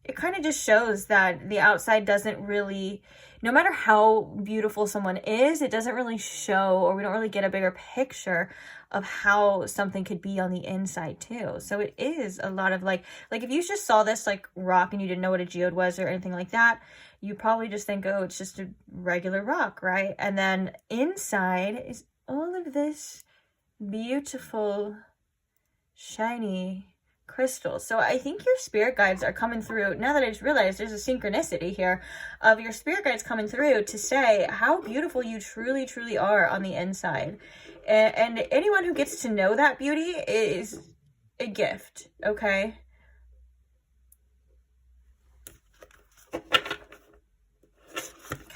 S1: it kind of just shows that the outside doesn't really, no matter how beautiful someone is, it doesn't really show, or we don't really get a bigger picture of how something could be on the inside too. So it is a lot of like if you just saw this like rock and you didn't know what a geode was or anything like that, you probably just think, oh, it's just a regular rock, right? And then inside is all of this beautiful, shiny crystals. So I think your spirit guides are coming through. Now that I just realized there's a synchronicity here of your spirit guides coming through to say how beautiful you truly, truly are on the inside. And anyone who gets to know that beauty is a gift, okay?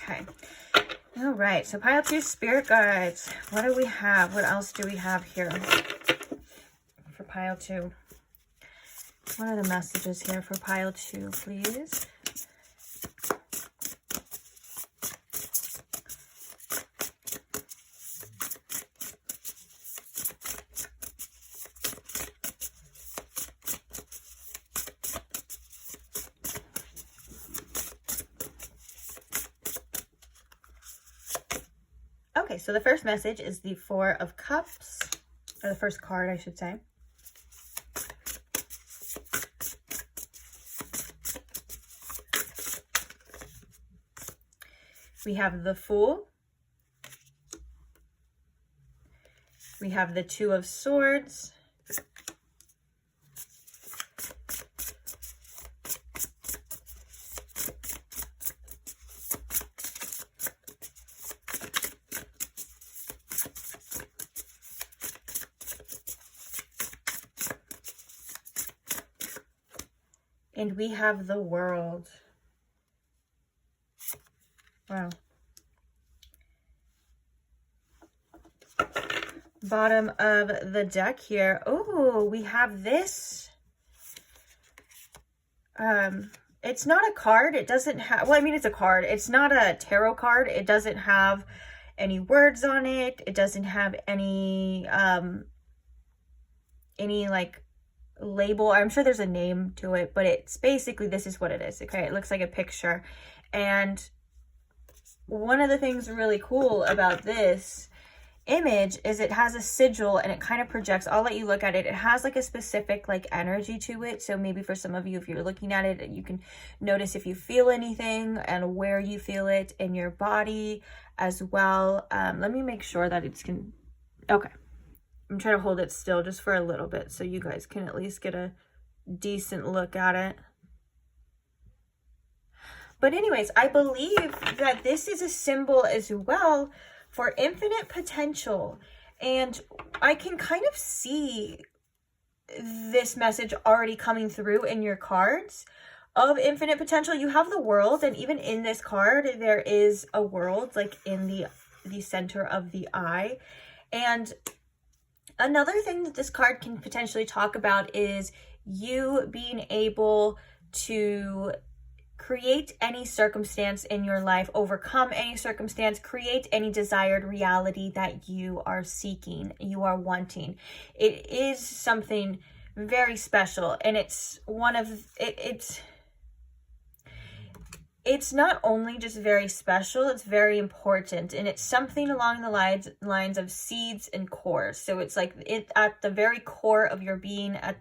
S1: Okay. All right. So pile two, spirit guides. What do we have? What else do we have here for pile two? What are the messages here for pile two, please? Okay, so the first message is the Four of Cups, or the first card, I should say. We have the Fool. We have the Two of Swords. And we have the World. Wow. Bottom of the deck here. Oh, we have this. It's not a card. It doesn't have, well, I mean, it's a card. It's not a tarot card. It doesn't have any words on it. It doesn't have any like label. I'm sure there's a name to it, but it's basically, this is what it is. Okay. It looks like a picture. And one of the things really cool about this image is it has a sigil and it kind of projects. I'll let you look at it. It has like a specific like energy to it. So maybe for some of you, if you're looking at it, you can notice if you feel anything and where you feel it in your body as well. Let me make sure that it's okay. I'm trying to hold it still just for a little bit so you guys can at least get a decent look at it. But anyways, I believe that this is a symbol as well for infinite potential. And I can kind of see this message already coming through in your cards of infinite potential. You have the World, and even in this card, there is a world like in the center of the eye. And another thing that this card can potentially talk about is you being able to create any circumstance in your life, overcome any circumstance, create any desired reality that you are seeking, you are wanting. It is something very special, and it's one of it's not only just very special, it's very important, and it's something along the lines of seeds and cores. So it's like it at the very core of your being, at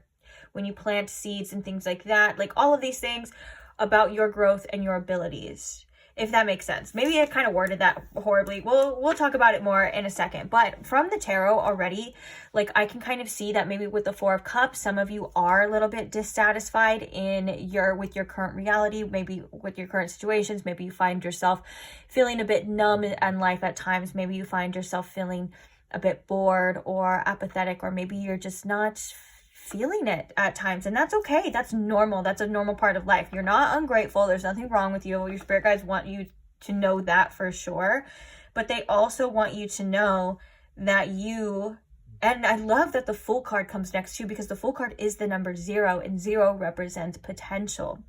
S1: when you plant seeds and things like that, like all of these things about your growth and your abilities, if that makes sense. Maybe I kind of worded that horribly. We'll talk about it more in a second. But from the tarot already, like I can kind of see that maybe with the Four of Cups, some of you are a little bit dissatisfied with your current reality, maybe with your current situations. Maybe you find yourself feeling a bit numb in life at times. Maybe you find yourself feeling a bit bored or apathetic, or maybe you're just not feeling it at times, and that's okay. That's normal. That's a normal part of life. You're not ungrateful. There's nothing wrong with you. Your spirit guides want you to know that for sure, but they also want you to know that and I love that the Fool card comes next too, because the Fool card is the number 0, and 0 represents potential.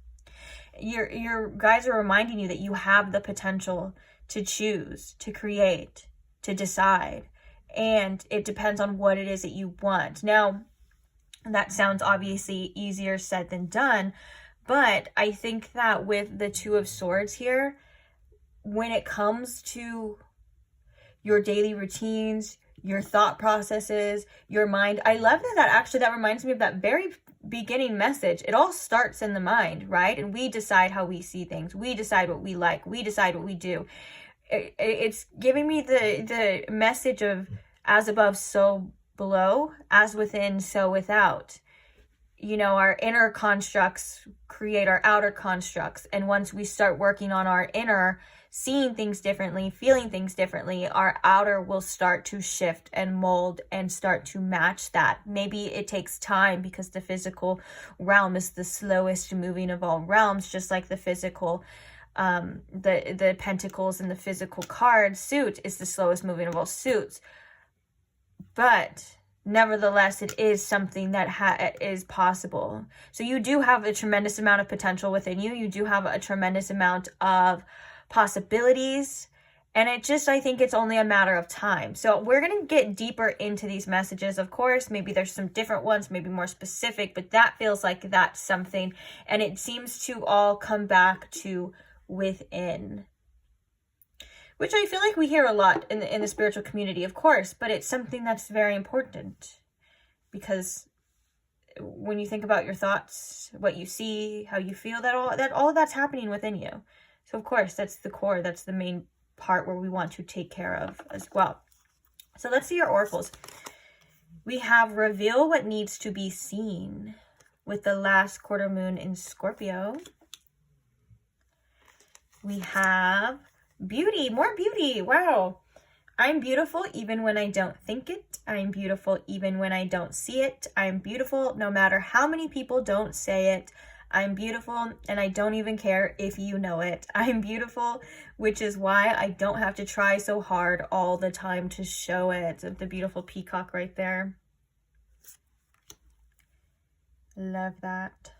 S1: Your guides are reminding you that you have the potential to choose, to create, to decide, and it depends on what it is that you want. Now, that sounds obviously easier said than done, but I think that with the Two of Swords here, when it comes to your daily routines, your thought processes, your mind, I love that reminds me of that very beginning message. It all starts in the mind, right? And we decide how we see things. We decide what we like. We decide what we do. It's giving me the message of as above, so below, as within, so without. You know, our inner constructs create our outer constructs. And once we start working on our inner, seeing things differently, feeling things differently, our outer will start to shift and mold and start to match that. Maybe it takes time because the physical realm is the slowest moving of all realms, just like the physical the pentacles and the physical card suit is the slowest moving of all suits. But nevertheless, it is something that is possible. So you do have a tremendous amount of potential within you. You do have a tremendous amount of possibilities. And I think it's only a matter of time. So we're going to get deeper into these messages. Of course, maybe there's some different ones, maybe more specific, but that feels like that's something. And it seems to all come back to within, which I feel like we hear a lot in the spiritual community, of course, but it's something that's very important, because when you think about your thoughts, what you see, how you feel, all of that's happening within you. So of course, that's the core, that's the main part where we want to take care of as well. So let's see your oracles. We have reveal what needs to be seen with the last quarter moon in Scorpio. We have beauty, more beauty. Wow. I'm beautiful even when I don't think it. I'm beautiful even when I don't see it. I'm beautiful no matter how many people don't say it. I'm beautiful, and I don't even care if you know it. I'm beautiful, which is why I don't have to try so hard all the time to show it. The beautiful peacock right there. Love that.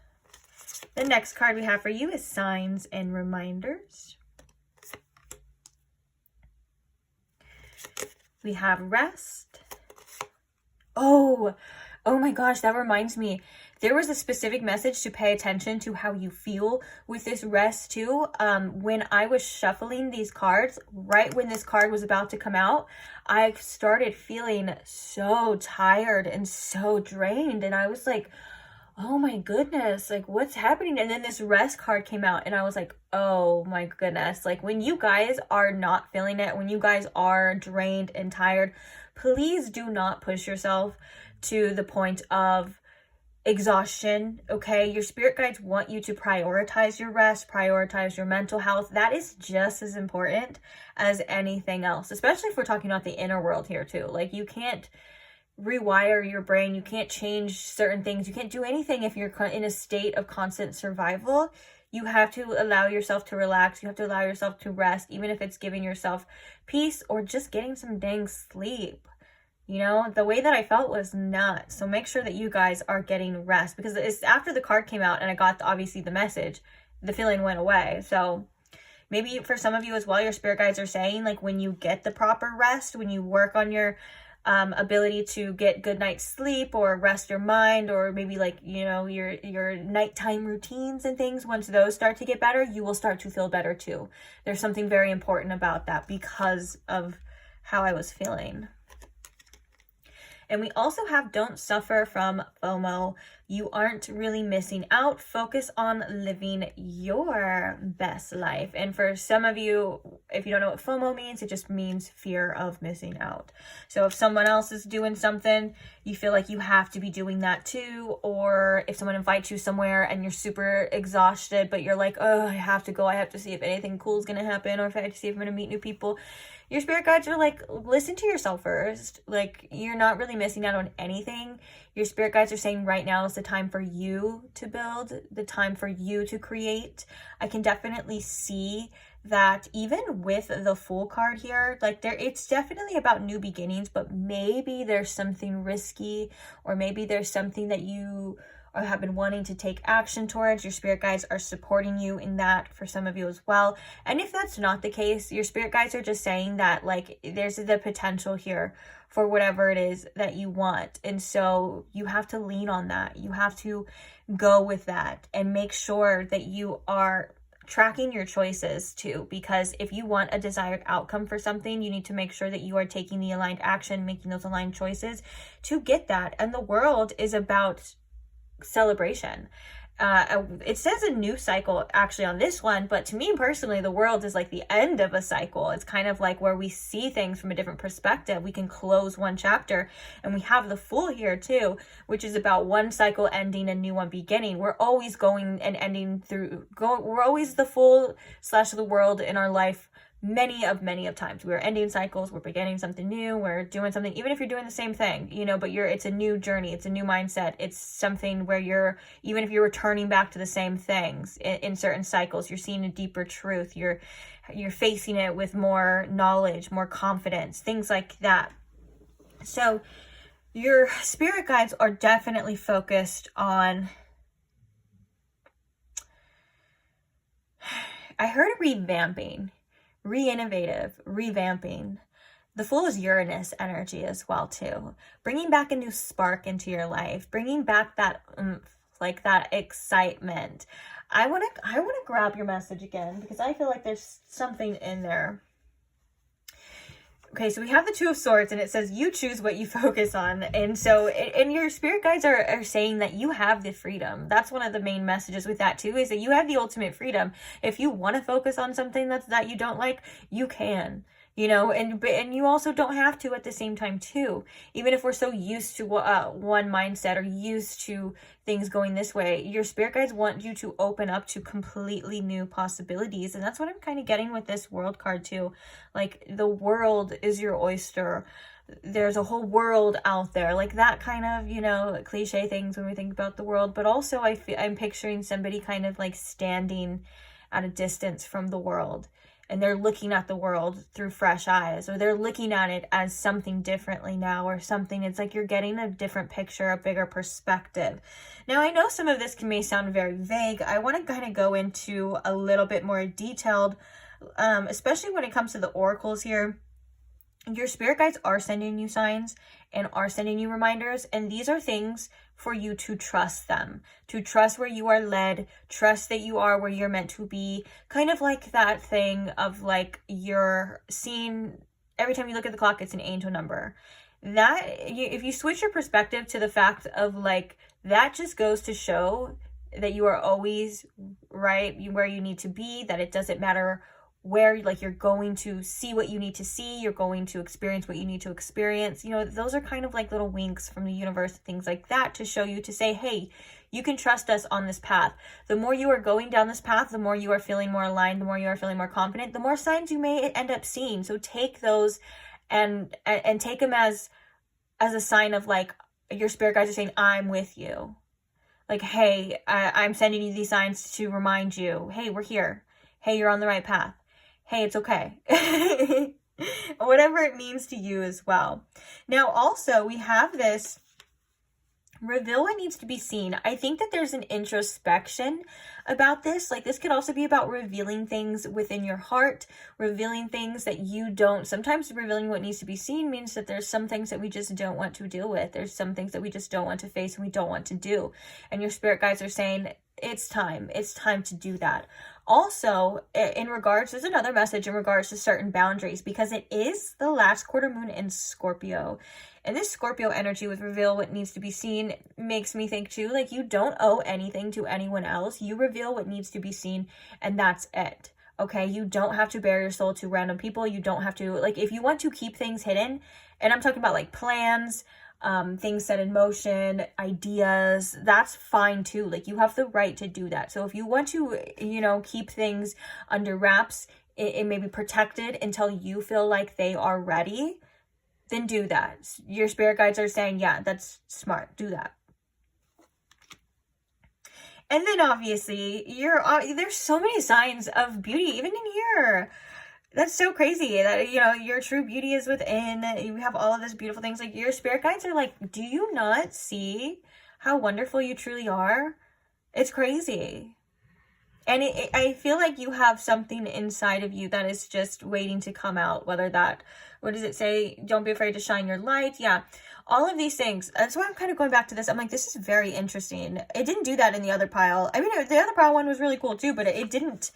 S1: The next card we have for you is signs and reminders. We have rest. Oh my gosh, that reminds me. There was a specific message to pay attention to how you feel with this rest too. When I was shuffling these cards, right when this card was about to come out, I started feeling so tired and so drained. And I was like, oh my goodness, like what's happening? And then this rest card came out and I was like, oh my goodness. Like when you guys are not feeling it, when you guys are drained and tired, please do not push yourself to the point of exhaustion, okay? Your spirit guides want you to prioritize your rest, prioritize your mental health. That is just as important as anything else, especially if we're talking about the inner world here too. Like you can't rewire your brain, you can't change certain things, you can't do anything if you're in a state of constant survival. You have to allow yourself to relax, you have to allow yourself to rest, even if it's giving yourself peace or just getting some dang sleep. You know, the way that I felt was nuts. So make sure that you guys are getting rest, because it's after the card came out and I got obviously the message, the feeling went away. So maybe for some of you as well, your spirit guides are saying like when you get the proper rest, when you work on your ability to get good night's sleep or rest your mind, or maybe like, you know, your nighttime routines and things, once those start to get better, you will start to feel better too. There's something very important about that because of how I was feeling. And we also have don't suffer from FOMO. You aren't really missing out. Focus on living your best life. And for some of you, if you don't know what FOMO means, it just means fear of missing out. So if someone else is doing something, you feel like you have to be doing that too. Or if someone invites you somewhere and you're super exhausted, but you're like, oh, I have to go. I have to see if anything cool is going to happen, or if I have to see if I'm going to meet new people. Your spirit guides are like, listen to yourself first. Like, you're not really missing out on anything. Your spirit guides are saying right now is the time for you to build, the time for you to create. I can definitely see that even with the Fool card here, like it's definitely about new beginnings, but maybe there's something risky, or maybe there's something that you or have been wanting to take action towards. Your spirit guides are supporting you in that for some of you as well. And if that's not the case, your spirit guides are just saying that like there's the potential here for whatever it is that you want. And so you have to lean on that. You have to go with that and make sure that you are tracking your choices too, because if you want a desired outcome for something, you need to make sure that you are taking the aligned action, making those aligned choices to get that. And the world is about celebration. It says a new cycle actually on this one, but to me personally, the world is like the end of a cycle. It's kind of like where we see things from a different perspective. We can close one chapter, and we have the Fool here too, which is about one cycle ending, a new one beginning. We're always going and ending through, we're always the Fool / the world in our life. Many of times we're ending cycles, we're beginning something new, we're doing something, even if you're doing the same thing, you know, but it's a new journey, it's a new mindset, it's something where even if you're returning back to the same things in certain cycles, you're seeing a deeper truth, you're facing it with more knowledge, more confidence, things like that. So your spirit guides are definitely focused on, I heard revamping, re-innovative, revamping. The Fool is Uranus energy as well too. Bringing back a new spark into your life, bringing back that like that excitement. I want to grab your message again because I feel like there's something in there. Okay, so we have the Two of Swords, and it says you choose what you focus on. And so, and your spirit guides are saying that you have the freedom. That's one of the main messages with that too, is that you have the ultimate freedom. If you want to focus on something that you don't like, you can. You know, and you also don't have to at the same time too. Even if we're so used to one mindset or used to things going this way, your spirit guides want you to open up to completely new possibilities. And that's what I'm kind of getting with this World card too. Like the world is your oyster. there's a whole world out there, like that kind of, you know, cliche things when we think about the world. But also I'm picturing somebody kind of like standing at a distance from the world, and they're looking at the world through fresh eyes, or they're looking at it as something differently now, or something. It's like you're getting a different picture, a bigger perspective. Now, I know some of this may sound very vague. I want to kind of go into a little bit more detailed, especially when it comes to the oracles here. Your spirit guides are sending you signs and are sending you reminders, and these are things for you to trust them, to trust where you are led, trust that you are where you're meant to be. Kind of like that thing of like you're seeing, every time you look at the clock, it's an angel number. That, if you switch your perspective to the fact of like, that just goes to show that you are always right where you need to be, that it doesn't matter where, like, you're going to see what you need to see, you're going to experience what you need to experience. You know, those are kind of like little winks from the universe, things like that, to show you, to say, hey, you can trust us on this path. The more you are going down this path, the more you are feeling more aligned, the more you are feeling more confident, the more signs you may end up seeing. So take those and take them as a sign of like, your spirit guides are saying, I'm with you. Like, hey, I'm sending you these signs to remind you, hey, we're here. Hey, you're on the right path. Hey, it's okay. Whatever it means to you as well. Now, also, we have this reveal what needs to be seen. I think that there's an introspection about this. Like, this could also be about revealing things within your heart, revealing things that you don't. Sometimes revealing what needs to be seen means that there's some things that we just don't want to deal with. There's some things that we just don't want to face and we don't want to do. And your spirit guides are saying, it's time to do that. Also, in regards, there's another message in regards to certain boundaries, because it is the last quarter moon in Scorpio. And this Scorpio energy with reveal what needs to be seen makes me think too, like, you don't owe anything to anyone else. You reveal what needs to be seen, and that's it. Okay, you don't have to bare your soul to random people. You don't have to, like, if you want to keep things hidden, and I'm talking about like plans, things set in motion, ideas, that's fine too. Like, you have the right to do that. So if you want to, you know, keep things under wraps, it may be protected until you feel like they are ready, then do that. Your spirit guides are saying, yeah, that's smart, do that. And then obviously, there's so many signs of beauty even in here. That's so crazy that, you know, your true beauty is within. You have all of these beautiful things. Like, your spirit guides are like, do you not see how wonderful you truly are? It's crazy. And I feel like you have something inside of you that is just waiting to come out. Whether that, what does it say? Don't be afraid to shine your light. Yeah. All of these things. That's why I'm kind of going back to this. I'm like, this is very interesting. It didn't do that in the other pile. I mean, the other pile one was really cool too, but it didn't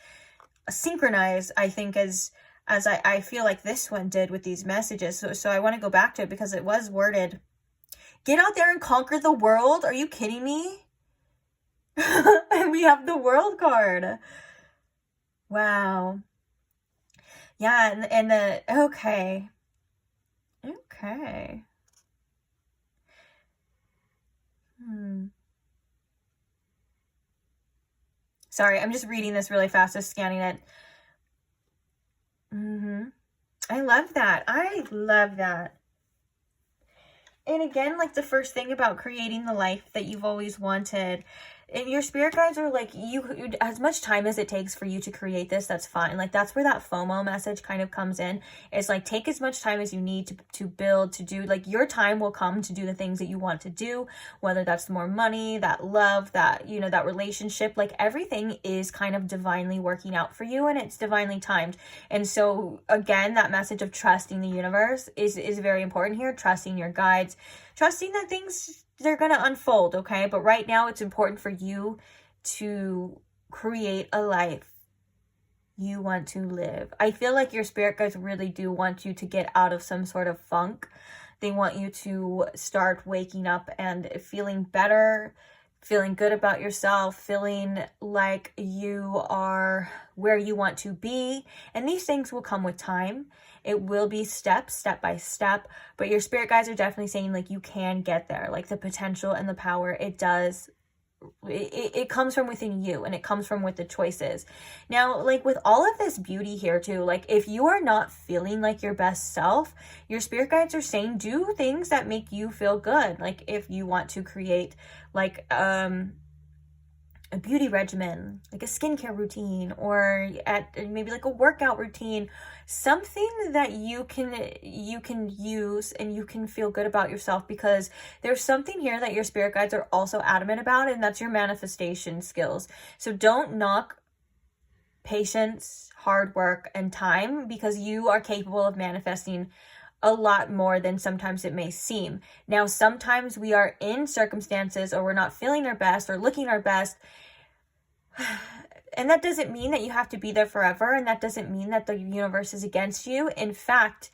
S1: synchronize, I think, as I feel like this one did with these messages. So I want to go back to it because it was worded. Get out there and conquer the world. Are you kidding me? And we have the world card. Wow. Yeah, and the, okay. Sorry, I'm just reading this really fast, just scanning it. I love that. And again, like, the first thing about creating the life that you've always wanted, and your spirit guides are like, you as much time as it takes for you to create this, that's fine. Like, that's where that FOMO message kind of comes in. It's like, take as much time as you need to build, to do, like, your time will come to do the things that you want to do, whether that's more money, that love, that, you know, that relationship. Like, everything is kind of divinely working out for you, and it's divinely timed. And so again, that message of trusting the universe is very important here. Trusting your guides, trusting that things, they're going to unfold, okay? But right now, it's important for you to create a life you want to live. I feel like your spirit guides really do want you to get out of some sort of funk. They want you to start waking up and feeling better, feeling good about yourself, feeling like you are where you want to be. And these things will come with time. It will be step by step, but your spirit guides are definitely saying, like, you can get there. Like, the potential and the power, it does it comes from within you, and it comes from with the choices. Now, like with all of this beauty here too, like if you are not feeling like your best self, your spirit guides are saying do things that make you feel good. Like if you want to create like a beauty regimen, like a skincare routine, or maybe like a workout routine, something that you can use and you can feel good about yourself, because there's something here that your spirit guides are also adamant about, and that's your manifestation skills. So don't knock patience, hard work, and time, because you are capable of manifesting a lot more than sometimes it may seem. Now, sometimes we are in circumstances, or we're not feeling our best or looking our best, and that doesn't mean that you have to be there forever, and that doesn't mean that the universe is against you. In fact,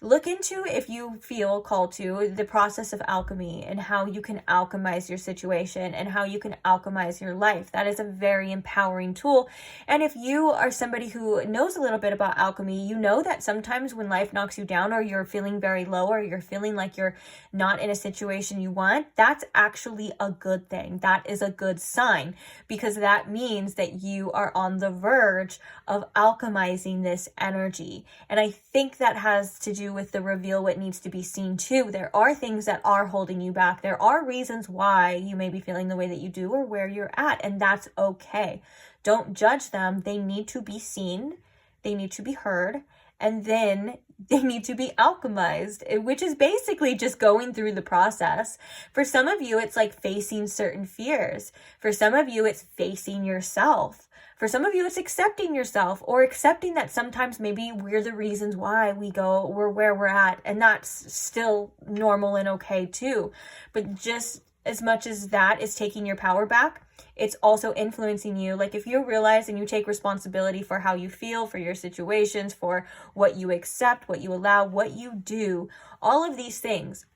S1: look into, if you feel called to, the process of alchemy and how you can alchemize your situation and how you can alchemize your life. That is a very empowering tool. And if you are somebody who knows a little bit about alchemy, you know that sometimes when life knocks you down, or you're feeling very low, or you're feeling like you're not in a situation you want, that's actually a good thing. That is a good sign, because that means that you are on the verge of alchemizing this energy. And I think that has to do with the reveal what needs to be seen too. There are things that are holding you back. There are reasons why you may be feeling the way that you do, or where you're at, and that's okay. Don't judge them. They need to be seen, they need to be heard, and then they need to be alchemized, which is basically just going through the process. For some of you, it's like facing certain fears. For some of you, it's facing yourself. For some of you, it's accepting yourself, or accepting that sometimes maybe we're the reasons why we're where we're at, and that's still normal and okay too. But just as much as that is taking your power back, it's also influencing you. Like if you realize and you take responsibility for how you feel, for your situations, for what you accept, what you allow, what you do, all of these things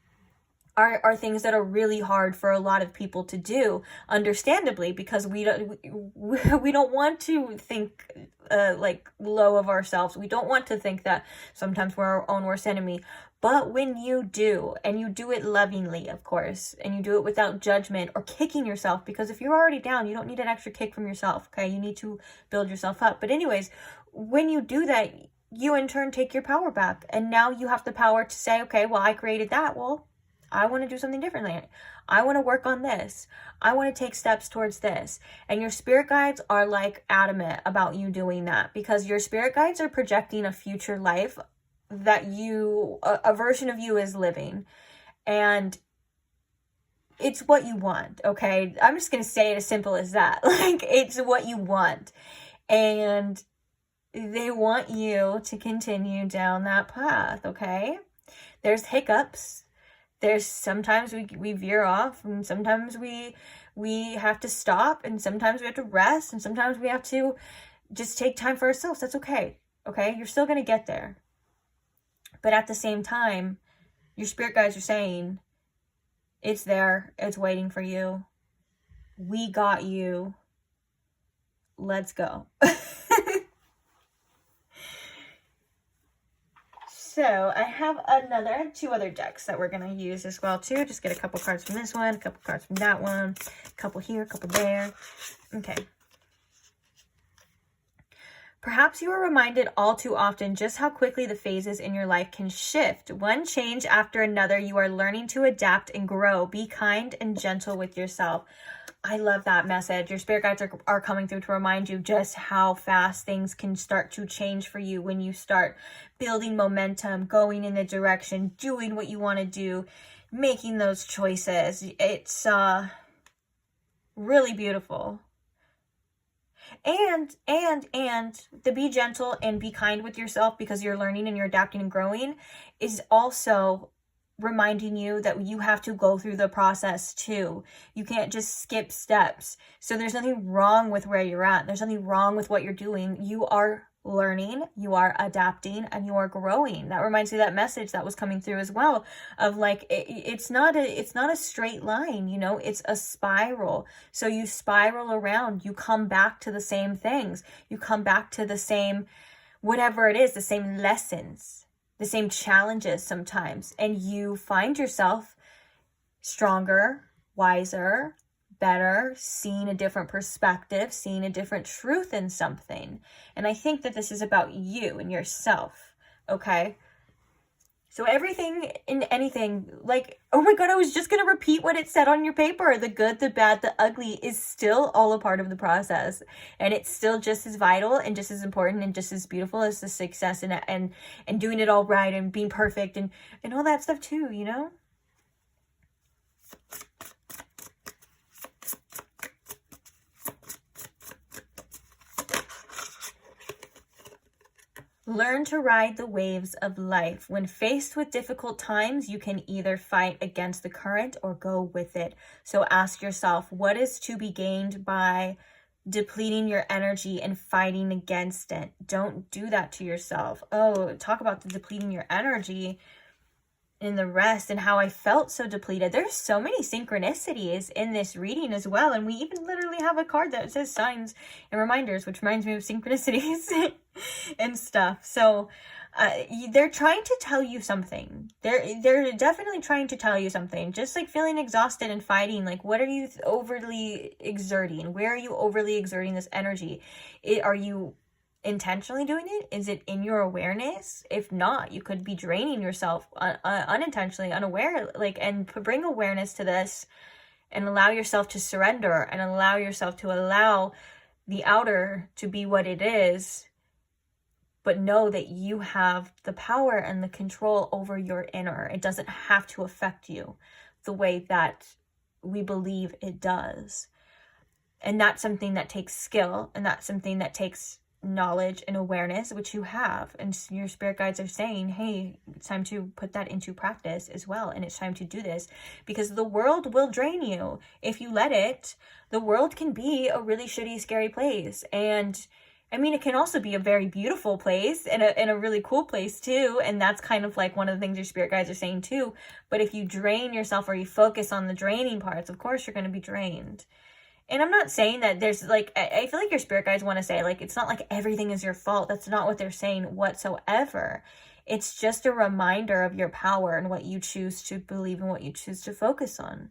S1: are things that are really hard for a lot of people to do, understandably, because we don't want to think like low of ourselves. We don't want to think that sometimes we're our own worst enemy. But when you do, and you do it lovingly, of course, and you do it without judgment or kicking yourself, because if you're already down, you don't need an extra kick from yourself, okay? You need to build yourself up. But anyways, when you do that, you in turn take your power back, and now you have the power to say, okay, well, I created that. Well, I want to do something differently. I want to work on this. I want to take steps towards this. And your spirit guides are like adamant about you doing that, because your spirit guides are projecting a future life that a version of you is living. And it's what you want, okay? I'm just going to say it as simple as that. Like, it's what you want. And they want you to continue down that path, okay? There's hiccups. There's sometimes we veer off, and sometimes we have to stop, and sometimes we have to rest, and sometimes we have to just take time for ourselves. That's okay. Okay? You're still going to get there. But at the same time, your spirit guides are saying, it's there. It's waiting for you. We got you. Let's go. So I have two other decks that we're going to use as well too. Just get a couple cards from this one, a couple cards from that one, a couple here, a couple there. Okay. Perhaps you are reminded all too often just how quickly the phases in your life can shift. One change after another, you are learning to adapt and grow. Be kind and gentle with yourself. I love that message. Your spirit guides are coming through to remind you just how fast things can start to change for you when you start building momentum, going in the direction, doing what you want to do, making those choices. It's really beautiful. And the be gentle and be kind with yourself, because you're learning and you're adapting and growing, is also reminding you that you have to go through the process too. You can't just skip steps. So there's nothing wrong with where you're at. There's nothing wrong with what you're doing. You are learning, you are adapting, and you are growing. That reminds me of that message that was coming through as well, of like, it's not a straight line, you know, it's a spiral. So you spiral around, you come back to the same things, you come back to the same, whatever it is, the same lessons, the same challenges sometimes, and you find yourself stronger, wiser, better, seeing a different perspective, seeing a different truth in something. And I think that this is about you and yourself, okay? So everything in anything, like, oh my God, I was just going to repeat what it said on your paper. The good, the bad, the ugly is still all a part of the process. And it's still just as vital and just as important and just as beautiful as the success and doing it all right and being perfect and all that stuff too, you know? Learn to ride the waves of life. When faced with difficult times, you can either fight against the current or go with it. So ask yourself, what is to be gained by depleting your energy and fighting against it? Don't do that to yourself. Oh, talk about the depleting your energy in the rest and how I felt so depleted. There's so many synchronicities in this reading as well. And we even literally have a card that says signs and reminders, which reminds me of synchronicities and stuff. So they're trying to tell you something. They're definitely trying to tell you something. Just like feeling exhausted and fighting, like what are you overly exerting? Where are you overly exerting this energy? Are you intentionally doing it? Is it in your awareness? If not, you could be draining yourself unintentionally, unaware, and bring awareness to this and allow yourself to surrender and allow yourself to allow the outer to be what it is, but know that you have the power and the control over your inner. It doesn't have to affect you the way that we believe it does. And that's something that takes skill, and that's something that takes knowledge and awareness, which you have, and your spirit guides are saying, hey, it's time to put that into practice as well, and it's time to do this, because the world will drain you if you let it. The world can be a really shitty, scary place, and I mean, it can also be a very beautiful place and a really cool place too, and that's kind of like one of the things your spirit guides are saying too. But if you drain yourself or you focus on the draining parts, of course you're going to be drained. And I'm not saying that there's I feel like your spirit guides want to say, it's not like everything is your fault. That's not what they're saying whatsoever. It's just a reminder of your power and what you choose to believe and what you choose to focus on.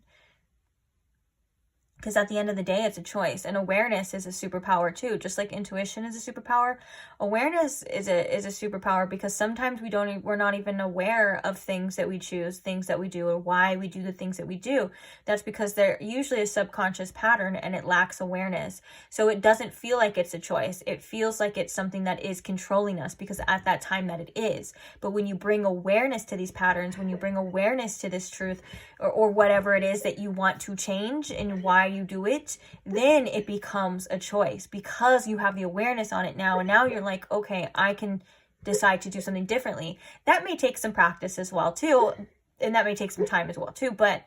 S1: Because at the end of the day, it's a choice. And awareness is a superpower too. Just like intuition is a superpower, awareness is a superpower, because sometimes we're not even aware of things that we choose, things that we do, or why we do the things that we do. That's because they're usually a subconscious pattern and it lacks awareness. So it doesn't feel like it's a choice. It feels like it's something that is controlling us, because at that time that it is. But when you bring awareness to these patterns, when you bring awareness to this truth, or whatever it is that you want to change and why you do it, then it becomes a choice, because you have the awareness on it now. And now you're like, okay, I can decide to do something differently. That may take some practice as well too, and that may take some time as well too, but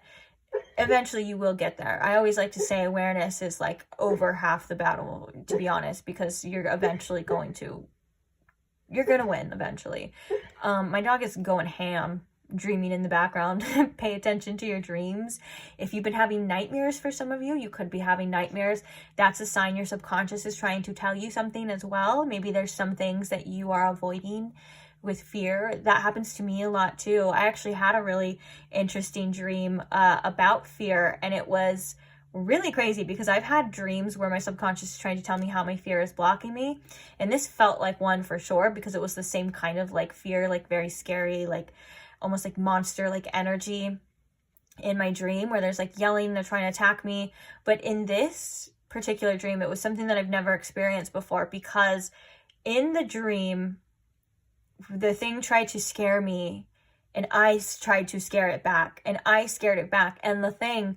S1: eventually you will get there. I always like to say awareness is like over half the battle, to be honest, because you're going to win eventually. My dog is going ham, dreaming in the background. Pay attention to your dreams. If you've been having nightmares, for some of you, you could be having nightmares. That's a sign your subconscious is trying to tell you something as well. Maybe there's some things that you are avoiding with fear. That happens to me a lot too. I actually had a really interesting dream about fear, and it was really crazy, because I've had dreams where my subconscious is trying to tell me how my fear is blocking me, and this felt like one for sure, because it was the same kind of fear, very scary, almost like monster energy in my dream, where there's yelling, they're trying to attack me. But in this particular dream, it was something that I've never experienced before, because in the dream, the thing tried to scare me, and I tried to scare it back, and I scared it back. And the thing,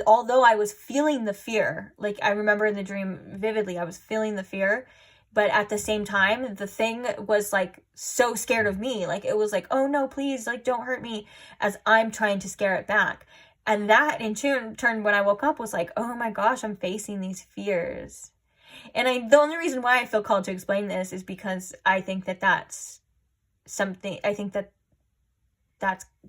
S1: although I was feeling the fear, I remember in the dream vividly, I was feeling the fear, but at the same time, the thing was so scared of me. It was oh no, please, don't hurt me, as I'm trying to scare it back. And that in turn, when I woke up, was oh my gosh, I'm facing these fears. And the only reason why I feel called to explain this is because I think that that's something, I think that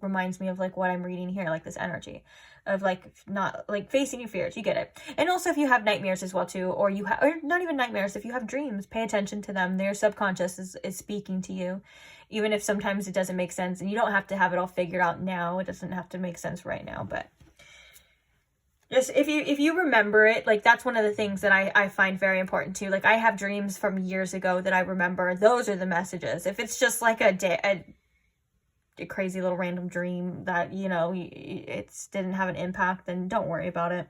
S1: reminds me of what I'm reading here, this energy of not facing your fears. You get it. And also, if you have nightmares as well too, or or not even nightmares, if you have dreams, pay attention to them. Their subconscious is speaking to you, even if sometimes it doesn't make sense, and you don't have to have it all figured out now. It doesn't have to make sense right now, but Just if you remember it, like that's one of the things that I find very important too. Like I have dreams from years ago that I remember. Those are the messages. If it's just like a crazy little random dream that, you know, it didn't have an impact, then don't worry about it.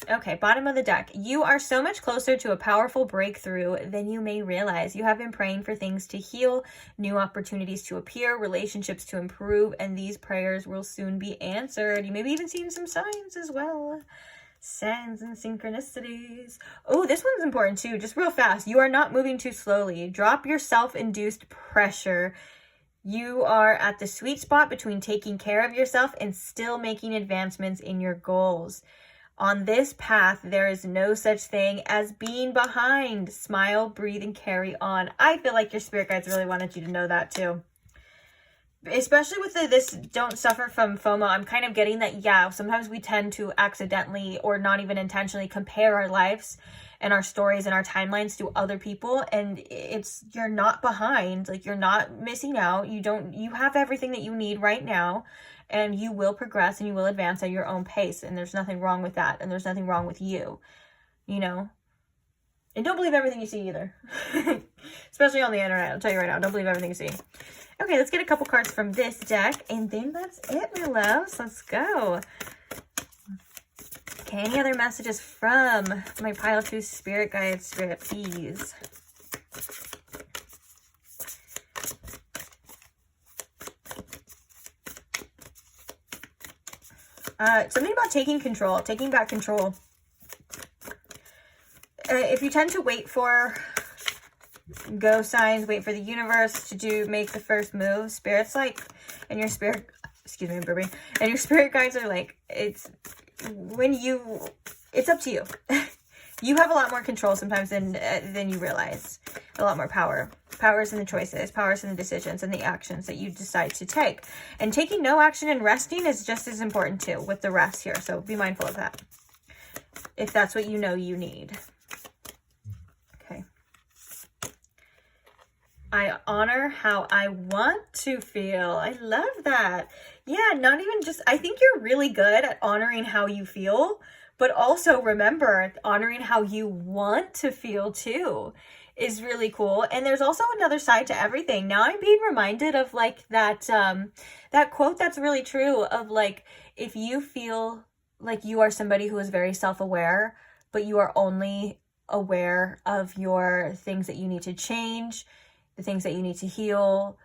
S1: Okay, bottom of the deck. You are so much closer to a powerful breakthrough than you may realize. You have been praying for things to heal, new opportunities to appear, relationships to improve, and these prayers will soon be answered. You may be even seeing some signs as well. Signs and synchronicities. Oh, this one's important too. Just real fast. You are not moving too slowly. Drop your self-induced pressure. You are at the sweet spot between taking care of yourself and still making advancements in your goals. On this path, there is no such thing as being behind. Smile, breathe, and carry on. I feel like your spirit guides really wanted you to know that too. Especially with this don't suffer from FOMO, I'm kind of getting that, yeah, sometimes we tend to accidentally or not even intentionally compare our lives and our stories and our timelines to other people. And you're not behind, like you're not missing out. You have everything that you need right now. And you will progress and you will advance at your own pace. And there's nothing wrong with that. And there's nothing wrong with you, you know. And don't believe everything you see either. Especially on the internet. I'll tell you right now, don't believe everything you see. Okay, let's get a couple cards from this deck. And then that's it, my loves. Let's go. Okay, any other messages from my pile 2 spirit guides, spirit, please? Something about taking control, taking back control. If you tend to wait for go signs, wait for the universe to make the first move, spirits like, and your spirit, excuse me, I'm burping, and your spirit guides are like, it's up to you. You have a lot more control sometimes than you realize. A lot more power. Powers in the choices, powers in the decisions and the actions that you decide to take. And taking no action and resting is just as important too with the rest here. So be mindful of that. If that's what you know you need. Okay. I honor how I want to feel. I love that. Yeah, not even just, I think you're really good at honoring how you feel, but also remember honoring how you want to feel too is really cool. And there's also another side to everything. Now I'm being reminded of like that quote that's really true of like, if you feel like you are somebody who is very self-aware, but you are only aware of your things that you need to change, the things that you need to heal,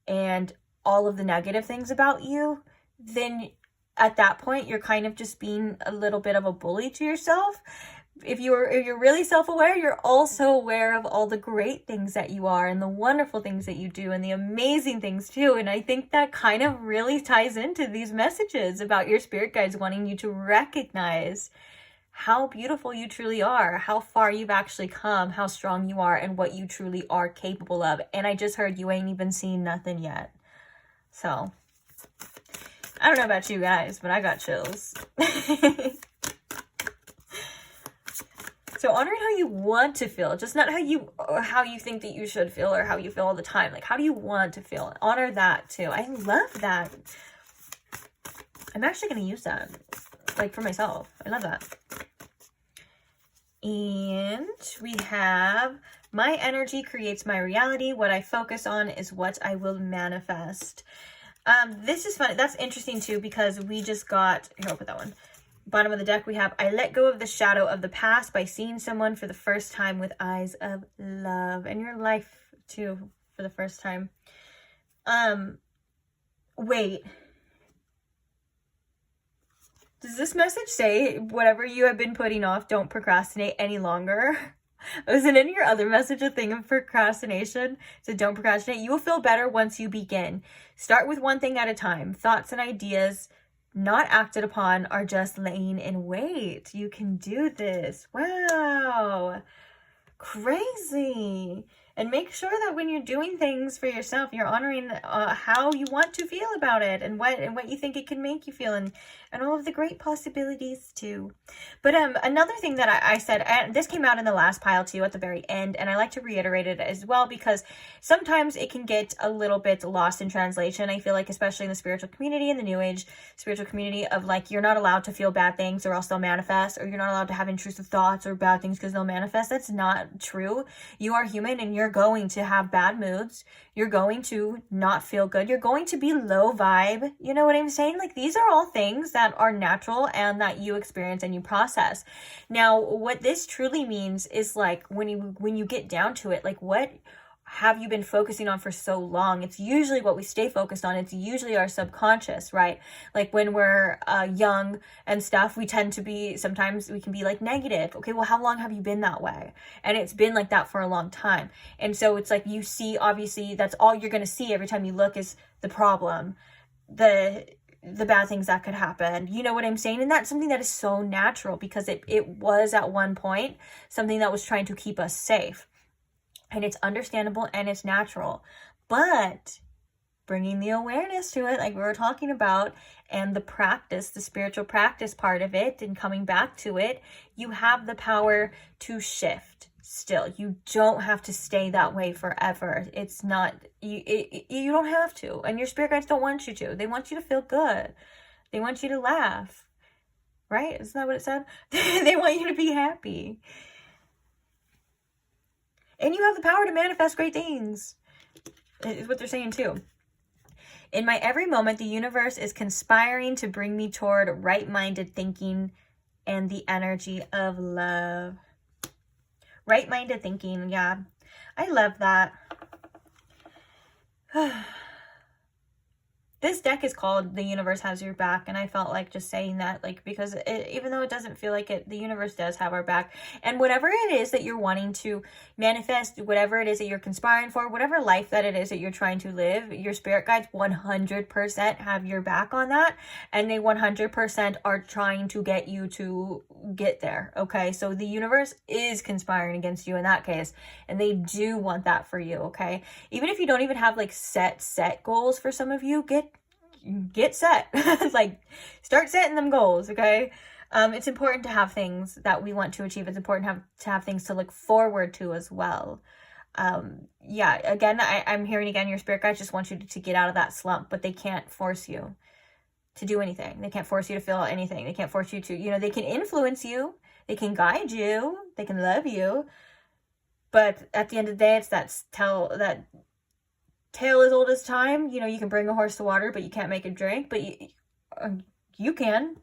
S1: and all of the negative things about you, then at that point, you're kind of just being a little bit of a bully to yourself. If you're really self-aware, you're also aware of all the great things that you are and the wonderful things that you do and the amazing things too. And I think that kind of really ties into these messages about your spirit guides wanting you to recognize how beautiful you truly are, how far you've actually come, how strong you are, and what you truly are capable of. And I just heard you ain't even seen nothing yet. So, I don't know about you guys, but I got chills. So honoring how you want to feel, just not how you think that you should feel or how you feel all the time. Like, how do you want to feel? Honor that too. I love that. I'm actually going to use that, like, for myself. I love that. And we have, my energy creates my reality. What I focus on is what I will manifest. This is fun. That's interesting too, because we just got, here, I'll put that one. Bottom of the deck, we have, I let go of the shadow of the past by seeing someone for the first time with eyes of love. And your life too, for the first time. Wait. Does this message say, whatever you have been putting off, don't procrastinate any longer? Wasn't in your other message a thing of procrastination? So don't procrastinate. You will feel better once you begin. Start with one thing at a time. Thoughts and ideas not acted upon are just laying in wait. You can do this. Wow. Crazy. And make sure that when you're doing things for yourself, you're honoring how you want to feel about it, and what you think it can make you feel, and all of the great possibilities too. But another thing that I said, and this came out in the last pile too at the very end, and I like to reiterate it as well, because sometimes it can get a little bit lost in translation. I feel like, especially in the spiritual community, in the New Age spiritual community, of like, you're not allowed to feel bad things or else they'll manifest, or you're not allowed to have intrusive thoughts or bad things because they'll manifest. That's not true. You are human, and you're going to have bad moods. You're going to not feel good. You're going to be low vibe. You know what I'm saying? Like, these are all things that are natural and that you experience and you process. Now, what this truly means is, like, when you get down to it, like, what have you been focusing on for so long? It's usually what we stay focused on. It's usually our subconscious, right? Like, when we're young and stuff, we tend to be, sometimes we can be like negative. Okay, well, how long have you been that way? And it's been like that for a long time. And so it's like, you see, obviously, that's all you're going to see every time you look is the problem, the bad things that could happen. You know what I'm saying? And that's something that is so natural, because it was at one point something that was trying to keep us safe. And it's understandable and it's natural. But bringing the awareness to it, like we were talking about, and the practice, the spiritual practice part of it, and coming back to it, you have the power to shift still. You don't have to stay that way forever. It's not, you don't have to. And your spirit guides don't want you to. They want you to feel good. They want you to laugh. Right? Isn't that what it said? They want you to be happy. And you have the power to manifest great things, is what they're saying too. In my every moment, the universe is conspiring to bring me toward right-minded thinking and the energy of love. Right-minded thinking, yeah. I love that. This deck is called The Universe Has Your Back, and I felt like just saying that, like, because even though it doesn't feel like it, the universe does have our back. And whatever it is that you're wanting to manifest, whatever it is that you're conspiring for, whatever life that it is that you're trying to live, your spirit guides 100% have your back on that, and they 100% are trying to get you to get there, okay? So the universe is conspiring against you in that case, and they do want that for you, okay? Even if you don't even have, like, set goals for some of you, get set. Like, start setting them goals, okay? It's important to have things that we want to achieve. It's important to have things to look forward to as well. Yeah, again, I'm hearing again, your spirit guides just want you to get out of that slump, but they can't force you to do anything. They can't force you to feel anything. They can't force you to, you know, they can influence you. They can guide you. They can love you. But at the end of the day, it's that tale as old as time. You know, you can bring a horse to water, but you can't make it drink. But you can.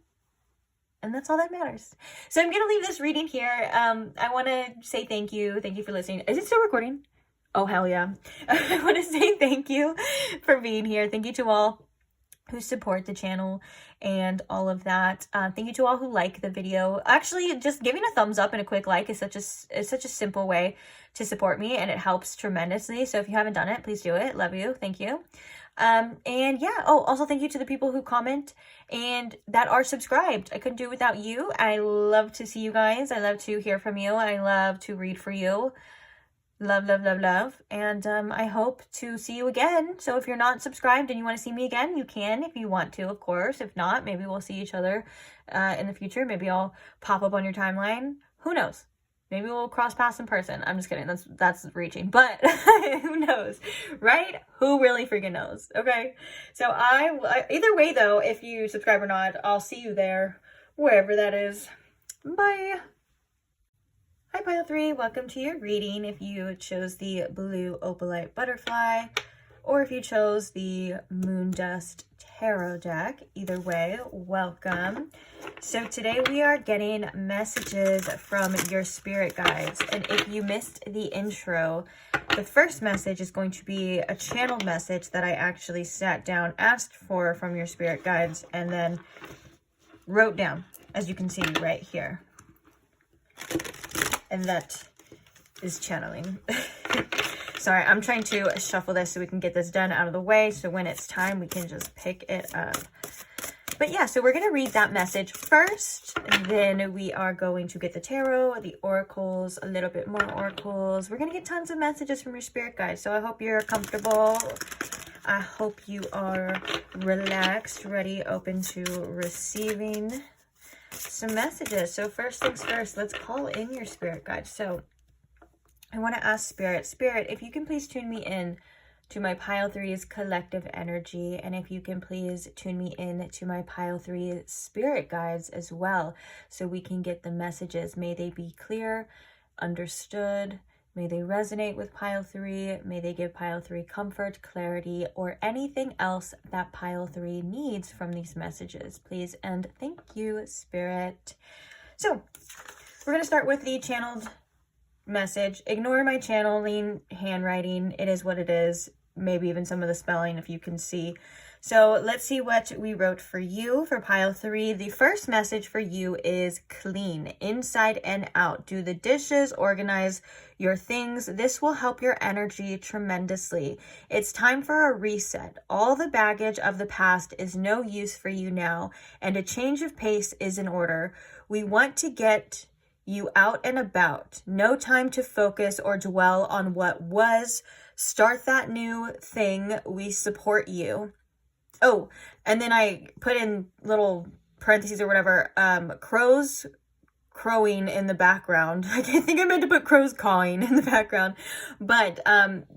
S1: And that's all that matters. So I'm going to leave this reading here. I want to say thank you. Thank you for listening. Is it still recording? Oh, hell yeah. I want to say thank you for being here. Thank you to all who support the channel and all of that. Thank you to all who like the video. Actually, just giving a thumbs up and a quick like is such a simple way to support me, and it helps tremendously. So if you haven't done it, please do it. Love you. Thank you. And yeah, also thank you to the people who comment and that are subscribed. I couldn't do it without you. I love to see you guys. I love to hear from you. I love to read for you. Love, love, love, love. And I hope to see you again. So if you're not subscribed and you want to see me again, you can if you want to, of course. If not, maybe we'll see each other in the future. Maybe I'll pop up on your timeline. Who knows? Maybe we'll cross paths in person. I'm just kidding. That's reaching. But who knows, right? Who really freaking knows? Okay. So either way though, if you subscribe or not, I'll see you there, wherever that is. Bye. Hi Pile 3, welcome to your reading. If you chose the blue opalite butterfly, or if you chose the moon dust tarot deck, either way, welcome. So today we are getting messages from your spirit guides. And if you missed the intro, the first message is going to be a channeled message that I actually sat down, asked for from your spirit guides, and then wrote down, as you can see right here. And that is channeling. Sorry, I'm trying to shuffle this so we can get this done out of the way. So when it's time, we can just pick it up. But yeah, so we're going to read that message first, and then we are going to get the tarot, the oracles, a little bit more oracles. We're going to get tons of messages from your spirit guides. So I hope you're comfortable. I hope you are relaxed, ready, open to receiving some messages. So first things first, let's call in your spirit guides. So I want to ask Spirit, if you can please tune me in to my pile 3's collective energy, and if you can please tune me in to my pile 3 spirit guides as well, so we can get the messages. May they be clear, understood, may they resonate with pile 3, may they give pile 3 comfort, clarity, or anything else that pile 3 needs from these messages, please. And thank you, Spirit. So we're going to start with the channeled message. Ignore my channeling handwriting. It is what it is. Maybe even some of the spelling if you can see. So let's see what we wrote for you for pile 3. The first message for you is clean, inside and out. Do the dishes, organize your things. This will help your energy tremendously. It's time for a reset. All the baggage of the past is no use for you now, and a change of pace is in order. We want to get you out and about. No time to focus or dwell on what was. Start that new thing. We support you. Oh, and then I put in little parentheses or whatever, crows crowing in the background. I think I meant to put crows cawing in the background. But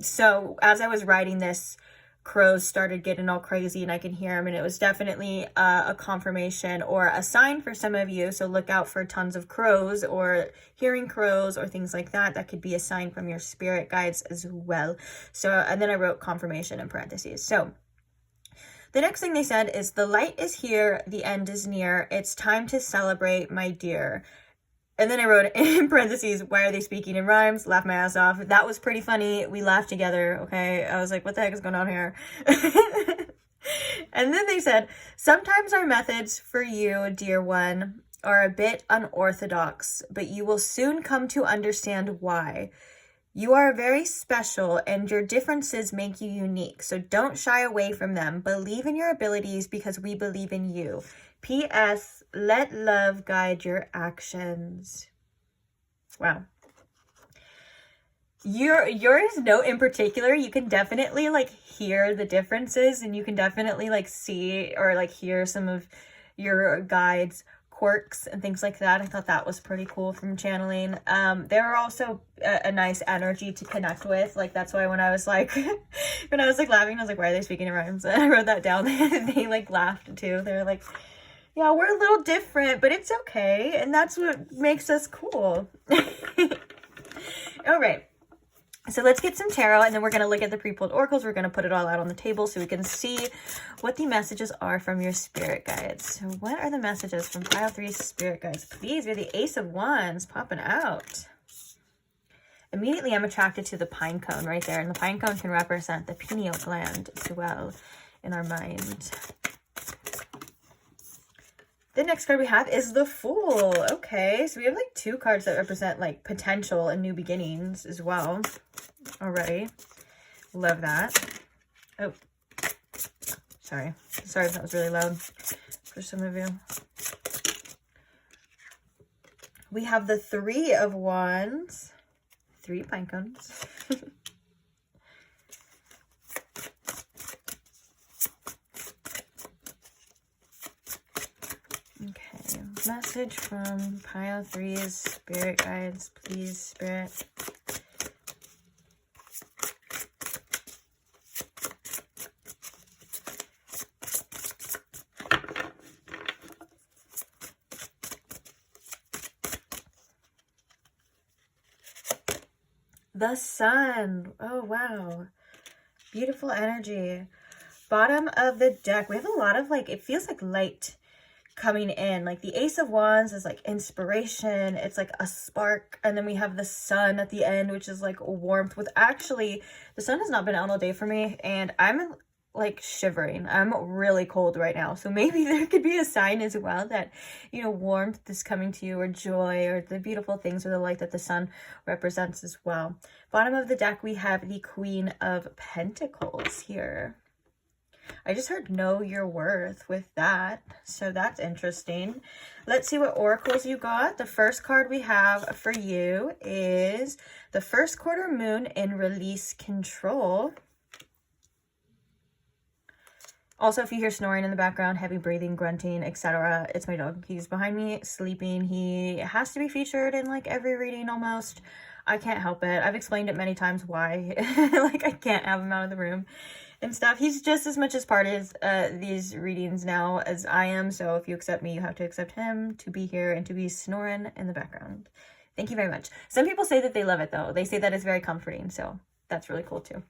S1: so as I was writing this, crows started getting all crazy and I can hear them, and it was definitely a confirmation or a sign for some of you. So look out for tons of crows or hearing crows or things like that. That could be a sign from your spirit guides as well. So, and then I wrote confirmation in parentheses. So the next thing they said is, the light is here, the end is near. It's time to celebrate, my dear. And then I wrote in parentheses, why are they speaking in rhymes? Laugh my ass off. That was pretty funny. We laughed together, okay? I was like, what the heck is going on here? And then they said, sometimes our methods for you, dear one, are a bit unorthodox, but you will soon come to understand why. You are very special and your differences make you unique, so don't shy away from them. Believe in your abilities because we believe in you. P.S. Let love guide your actions. Wow. Yours note in particular, you can definitely like hear the differences, and you can definitely like see or like hear some of your guides' quirks and things like that. I thought that was pretty cool from channeling. There are also a nice energy to connect with. Like that's why when I was like when I was like laughing, I was like, why are they speaking in rhymes? And I wrote that down. They like laughed too. They're like, yeah, we're a little different, but it's okay. And that's what makes us cool. All right. So let's get some tarot, and then we're going to look at the pre-pulled oracles. We're going to put it all out on the table so we can see what the messages are from your spirit guides. So what are the messages from pile 3 spirit guides? Please, you're the Ace of Wands popping out. Immediately, I'm attracted to the pine cone right there. And the pine cone can represent the pineal gland as well in our mind. The next card we have is the Fool. Okay, so we have like 2 cards that represent like potential and new beginnings as well already. Love that. Oh, sorry if that was really loud for some of you. We have the 3 of Wands. 3 pine cones. Okay, message from pile 3's spirit guides, please, Spirit. The Sun. Oh, wow. Beautiful energy. Bottom of the deck. We have a lot of like, it feels like light coming in. Like the Ace of Wands is like inspiration. It's like a spark. And then we have the Sun at the end, which is like warmth. With actually, the sun has not been out all day for me. And I'm like shivering. I'm really cold right now. So maybe there could be a sign as well that, you know, warmth is coming to you, or joy, or the beautiful things, or the light that the sun represents as well. Bottom of the deck, we have the Queen of Pentacles here. I just heard know your worth with that. So that's interesting. Let's see what oracles you got. The first card we have for you is the first quarter moon in release control. Also, if you hear snoring in the background, heavy breathing, grunting, etc., it's my dog. He's behind me sleeping. He has to be featured in like every reading almost. I can't help it. I've explained it many times why. Like, I can't have him out of the room and stuff. He's just as much as part of these readings now as I am. So if you accept me, you have to accept him to be here and to be snoring in the background. Thank you very much. Some people say that they love it though. They say that it's very comforting. So that's really cool too.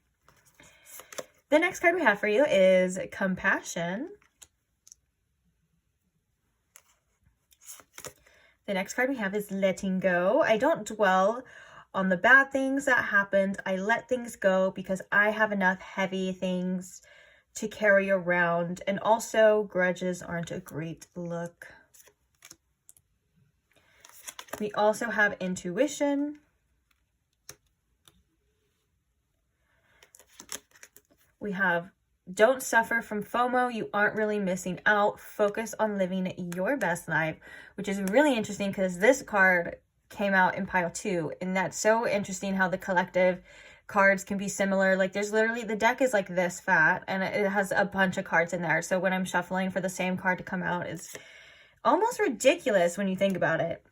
S1: The next card we have for you is compassion. The next card we have is letting go. I don't dwell on the bad things that happened. I let things go because I have enough heavy things to carry around. And also, grudges aren't a great look. We also have intuition. We have don't suffer from FOMO. You aren't really missing out. Focus on living your best life, which is really interesting because this card came out in pile 2. And that's so interesting how the collective cards can be similar. Like, there's literally, the deck is like this fat and it has a bunch of cards in there. So when I'm shuffling for the same card to come out, it's almost ridiculous when you think about it.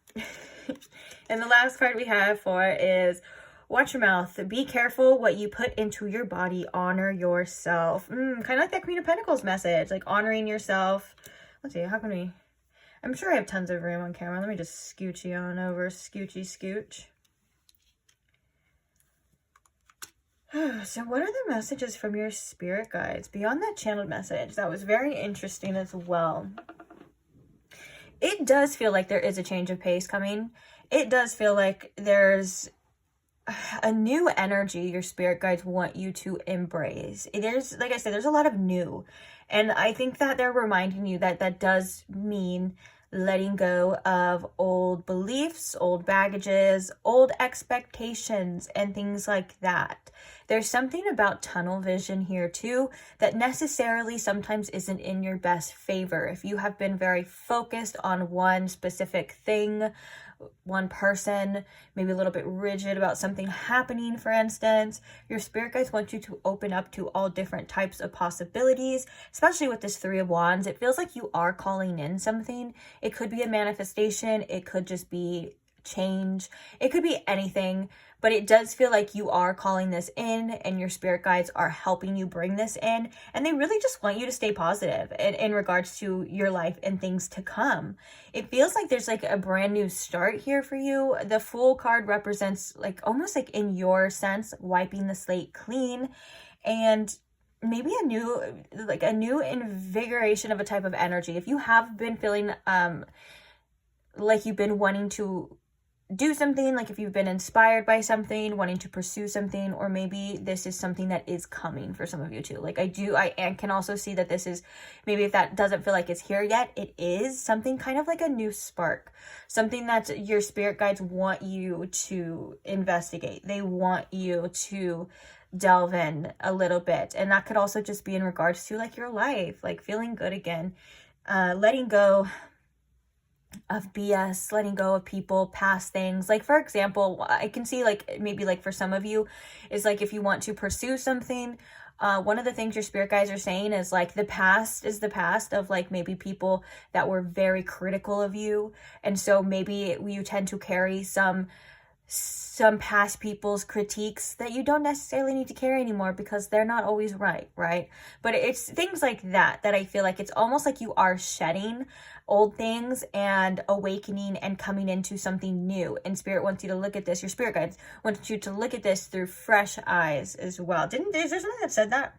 S1: And the last card we have for is watch your mouth. Be careful what you put into your body. Honor yourself. Kind of like that Queen of Pentacles message, like honoring yourself. Let's see, how can we... I'm sure I have tons of room on camera. Let me just scooch you on over. Scoochy scooch. So what are the messages from your spirit guides? Beyond that channeled message, that was very interesting as well. It does feel like there is a change of pace coming. It does feel like there's a new energy your spirit guides want you to embrace. There's, like I said, there's a lot of new. And I think that they're reminding you that that does mean letting go of old beliefs, old baggages, old expectations, and things like that. There's something about tunnel vision here too that necessarily sometimes isn't in your best favor. If you have been very focused on one specific thing, one person, maybe a little bit rigid about something happening, for instance, your spirit guides want you to open up to all different types of possibilities, especially with this 3 of Wands. It feels like you are calling in something. It could be a manifestation. It could just be change. It could be anything, but it does feel like you are calling this in and your spirit guides are helping you bring this in. And they really just want you to stay positive in regards to your life and things to come. It feels like there's like a brand new start here for you. The Fool card represents like almost like in your sense, wiping the slate clean and maybe a new invigoration of a type of energy. If you have been feeling like you've been wanting to do something, like if you've been inspired by something, wanting to pursue something, or maybe this is something that is coming for some of you too. Like I can also see that this is, maybe if that doesn't feel like it's here yet, it is something kind of like a new spark, something that your spirit guides want you to investigate. They want you to delve in a little bit. And that could also just be in regards to like your life, like feeling good again, letting go of BS, letting go of people, past things. Like, for example, I can see like maybe like for some of you is like if you want to pursue something, one of the things your spirit guides are saying is like the past is the past of like maybe people that were very critical of you. And so maybe you tend to carry some past people's critiques that you don't necessarily need to carry anymore because they're not always right? But it's things like that I feel like it's almost like you are shedding old things and awakening and coming into something new. And spirit wants you to look at this, your spirit guides want you to look at this through fresh eyes as well. Is there something that said that?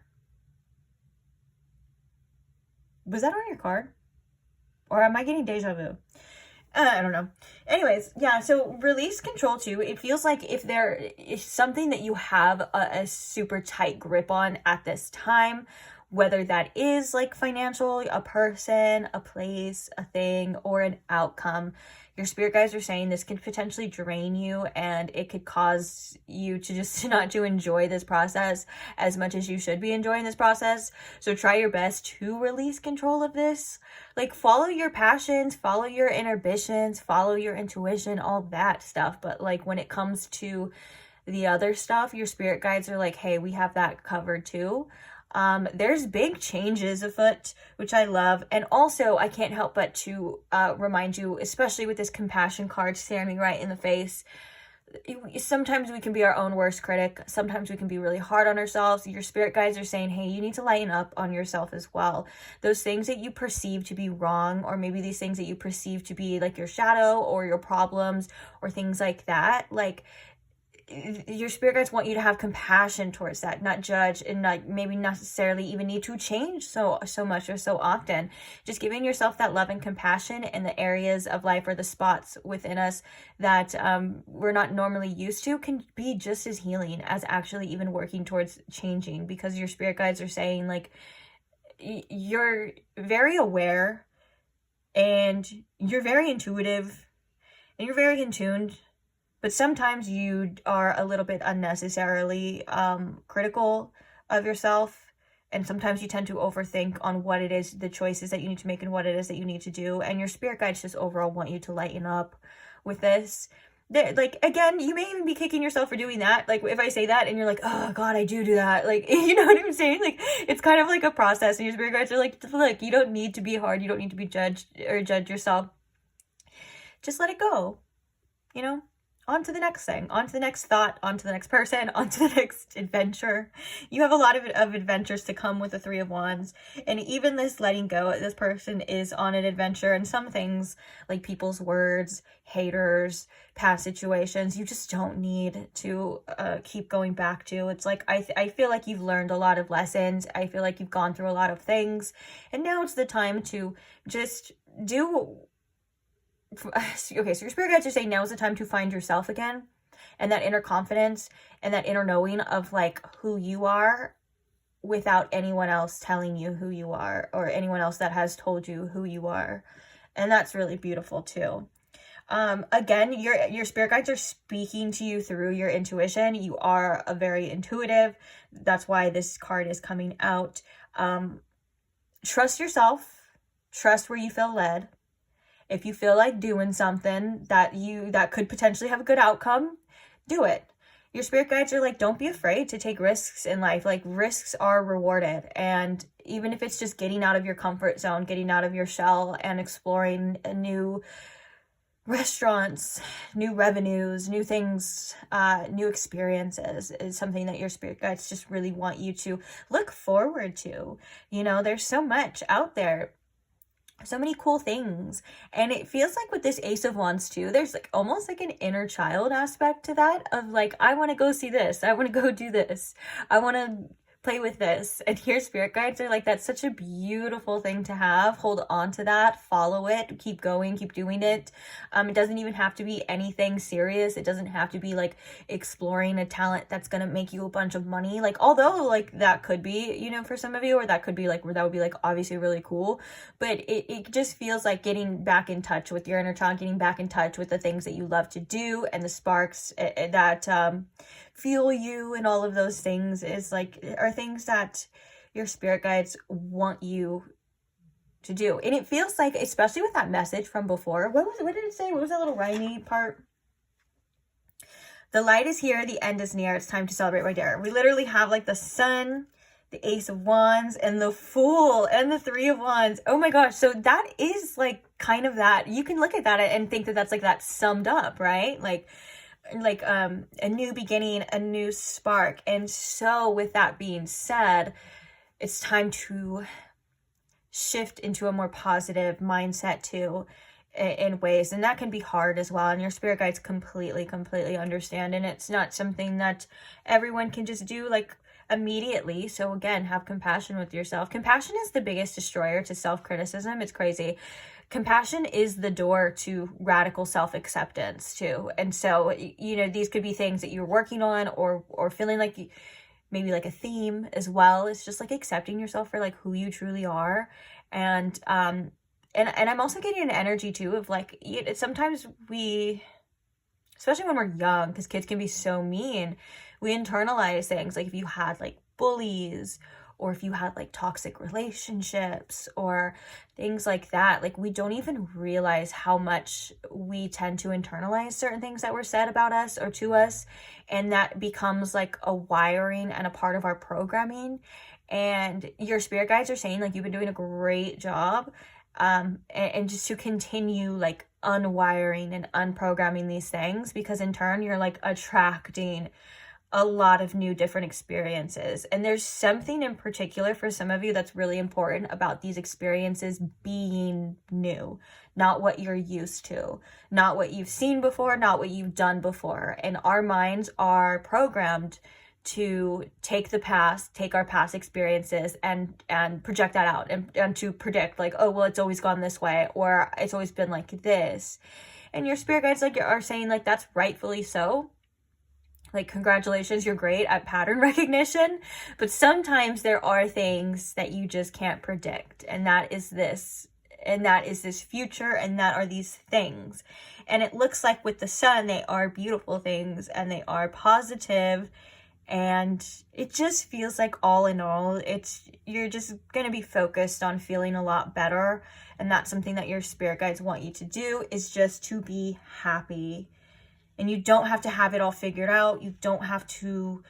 S1: Was that on your card? Or am I getting deja vu? I don't know. Anyways, yeah, so release control too. It feels like if there is something that you have a super tight grip on at this time, whether that is like financial, a person, a place, a thing, or an outcome. Your spirit guides are saying this can potentially drain you, and it could cause you to just not to enjoy this process as much as you should be enjoying this process. So try your best to release control of this. Like, follow your passions, follow your inhibitions, follow your intuition, all that stuff. But like, when it comes to the other stuff, your spirit guides are like, hey, we have that covered too. There's big changes afoot, which I love. And also, I can't help but to remind you, especially with this compassion card staring right in the face, sometimes we can be our own worst critic. Sometimes we can be really hard on ourselves. Your spirit guides are saying, hey, you need to lighten up on yourself as well. Those things that you perceive to be wrong, or maybe these things that you perceive to be like your shadow or your problems or things like that, like, your spirit guides want you to have compassion towards that, not judge, and not maybe necessarily even need to change so much or so often. Just giving yourself that love and compassion in the areas of life or the spots within us that we're not normally used to can be just as healing as actually even working towards changing, because your spirit guides are saying, like, you're very aware and you're very intuitive and you're very in tune. But sometimes you are a little bit unnecessarily critical of yourself. And sometimes you tend to overthink on what it is, the choices that you need to make and what it is that you need to do. And your spirit guides just overall want you to lighten up with this. Like, again, you may even be kicking yourself for doing that. Like, if I say that and you're like, oh God, I do that. Like, you know what I'm saying? Like, it's kind of like a process. And your spirit guides are like, look, you don't need to be hard. You don't need to be judged or judge yourself. Just let it go, you know? On to the next thing, on to the next thought, on to the next person, on to the next adventure. You have a lot of adventures to come with the Three of Wands. And even this letting go, this person is on an adventure. And some things, like people's words, haters, past situations, you just don't need to keep going back to. It's like, I feel like you've learned a lot of lessons. I feel like you've gone through a lot of things. And now it's the time to just do... Okay, so your spirit guides are saying now is the time to find yourself again, and that inner confidence and that inner knowing of like who you are without anyone else telling you who you are, or anyone else that has told you who you are. And that's really beautiful too. Again, your spirit guides are speaking to you through your intuition. You are a very intuitive. That's why this card is coming out. Trust yourself. Trust where you feel led. If you feel like doing something that could potentially have a good outcome, do it. Your spirit guides are like, don't be afraid to take risks in life. Like, risks are rewarded. And even if it's just getting out of your comfort zone, getting out of your shell and exploring new restaurants, new revenues, new things, new experiences is something that your spirit guides just really want you to look forward to. You know, there's so much out there. So many cool things. And it feels like with this Ace of Wands too, there's like almost like an inner child aspect to that of like, I want to go see this. I want to go do this. I want to play with this. And here spirit guides are like, that's such a beautiful thing to have. Hold on to that, follow it, keep going, keep doing it. It doesn't even have to be anything serious. It doesn't have to be like exploring a talent that's going to make you a bunch of money. Like, although like that could be, you know, for some of you, or that could be like, that would be like obviously really cool. But it just feels like getting back in touch with your inner child, getting back in touch with the things that you love to do and the sparks that fuel you, and all of those things is like, are things that your spirit guides want you to do. And it feels like, especially with that message from before, what did it say? What was that little rhymey part? The light is here, the end is near, it's time to celebrate my dare. We literally have like the Sun, the Ace of Wands, and the Fool, and the Three of Wands. Oh my gosh, so that is like kind of that. You can look at that and think that that's like that summed up, right? Like a new beginning, a new spark. And so with that being said, it's time to shift into a more positive mindset too, in ways, and that can be hard as well. And your spirit guides completely understand, and it's not something that everyone can just do like immediately. So again, have compassion with yourself. Compassion is the biggest destroyer to self-criticism. It's crazy. Compassion is the door to radical self-acceptance too. And so, you know, these could be things that you're working on, or feeling like maybe like a theme as well. It's just like accepting yourself for like who you truly are. And I'm also getting an energy too of like, sometimes we, especially when we're young, because kids can be so mean, we internalize things. Like if you had like bullies, or if you had like toxic relationships or things like that, like we don't even realize how much we tend to internalize certain things that were said about us or to us. And that becomes like a wiring and a part of our programming. And your spirit guides are saying like, you've been doing a great job. And just to continue like unwiring and unprogramming these things, because in turn you're like attracting a lot of new different experiences. And there's something in particular for some of you that's really important about these experiences being new, not what you're used to, not what you've seen before, not what you've done before. And our minds are programmed to take our past experiences and project that out and to predict like, oh, well, it's always gone this way, or it's always been like this. And your spirit guides like are saying like, that's rightfully so. Like, congratulations, you're great at pattern recognition. But sometimes there are things that you just can't predict. And that is this future, and that are these things. And it looks like with the sun, they are beautiful things and they are positive. And it just feels like all in all, you're just going to be focused on feeling a lot better. And that's something that your spirit guides want you to do, is just to be happy. And you don't have to have it all figured out. You don't have to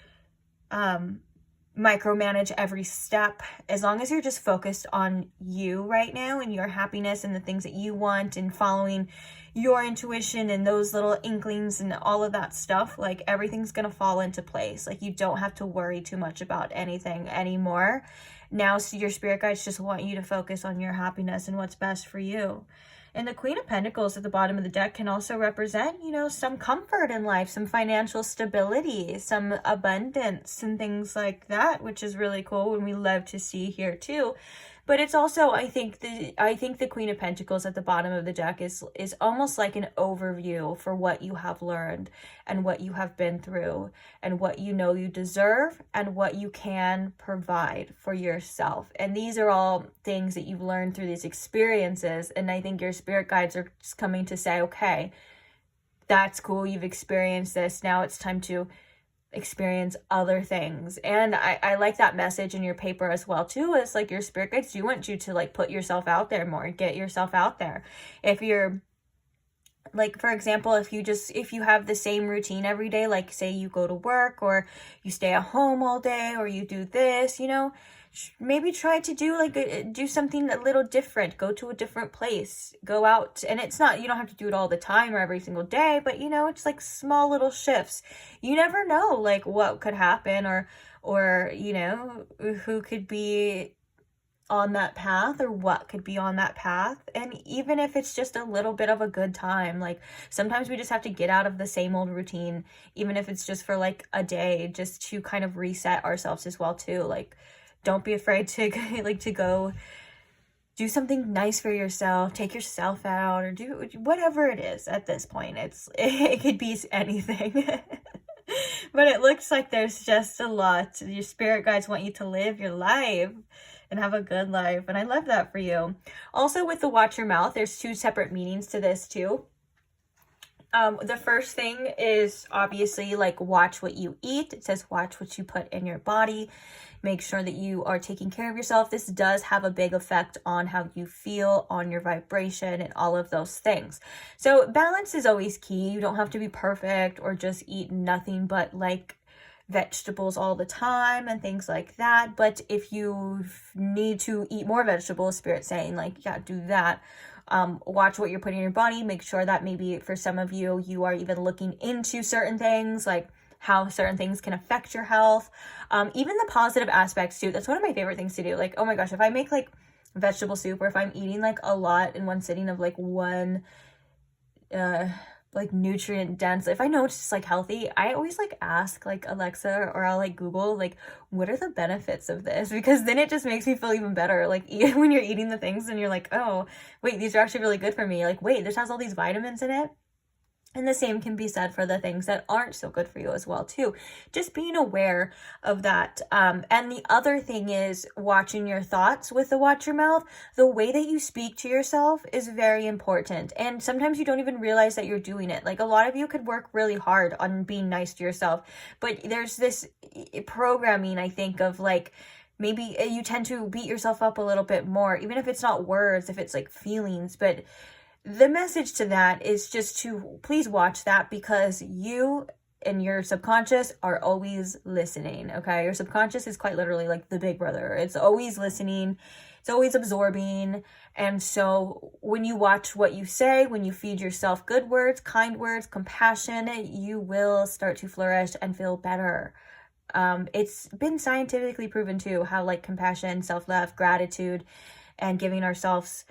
S1: micromanage every step. As long as you're just focused on you right now and your happiness and the things that you want and following your intuition and those little inklings and all of that stuff, like everything's going to fall into place. Like you don't have to worry too much about anything anymore. Now, so your spirit guides just want you to focus on your happiness and what's best for you. And the Queen of Pentacles at the bottom of the deck can also represent, some comfort in life, some financial stability, some abundance and things like that, which is really cool and we love to see here too. But it's also, I think the Queen of Pentacles at the bottom of the deck is almost like an overview for what you have learned and what you have been through and what you know you deserve and what you can provide for yourself. And these are all things that you've learned through these experiences. And I think your spirit guides are just coming to say, okay, that's cool. You've experienced this. Now it's time to experience other things. And I like that message in your paper as well too. It's like your spirit guides do want you to like put yourself out there more, get yourself out there. If you're like, for example, if you have the same routine every day, like say you go to work or you stay at home all day or you do this, maybe try to do something a little different, go to a different place, go out. And it's not, you don't have to do it all the time or every single day, but it's like small little shifts. You never know like what could happen or who could be on that path or what could be on that path. And even if it's just a little bit of a good time, like sometimes we just have to get out of the same old routine, even if it's just for like a day, just to kind of reset ourselves as well too. Like, don't be afraid to go do something nice for yourself, take yourself out, or do whatever it is at this point. It could be anything. But it looks like there's just a lot. Your spirit guides want you to live your life and have a good life. And I love that for you. Also with the watch your mouth, there's two separate meanings to this too. The first thing is obviously like watch what you eat. It says watch what you put in your body. Make sure that you are taking care of yourself. This does have a big effect on how you feel, on your vibration, and all of those things. So balance is always key. You don't have to be perfect or just eat nothing but like vegetables all the time and things like that. But if you need to eat more vegetables, Spirit's saying like, yeah, do that. Watch what you're putting in your body. Make sure that maybe for some of you, you are even looking into certain things, like how certain things can affect your health. Even the positive aspects too. That's one of my favorite things to do. Like, oh my gosh, if I make like vegetable soup, or if I'm eating like a lot in one sitting of like one, like nutrient dense, if I know it's just like healthy, I always like ask like Alexa, or I'll like Google like, what are the benefits of this? Because then it just makes me feel even better. Like even when you're eating the things and you're like, oh wait, these are actually really good for me. Like, wait, this has all these vitamins in it. And the same can be said for the things that aren't so good for you as well, too. Just being aware of that. And the other thing is watching your thoughts with the watch your mouth. The way that you speak to yourself is very important. And sometimes you don't even realize that you're doing it. Like, a lot of you could work really hard on being nice to yourself. But there's this programming, I think, of like, maybe you tend to beat yourself up a little bit more, even if it's not words, if it's like feelings. But the message to that is just to please watch that, because you and your subconscious are always listening, okay? Your subconscious is quite literally like the big brother. It's always listening. It's always absorbing. And so when you watch what you say, when you feed yourself good words, kind words, compassion, you will start to flourish and feel better. It's been scientifically proven too, how like compassion, self-love, gratitude, and giving ourselves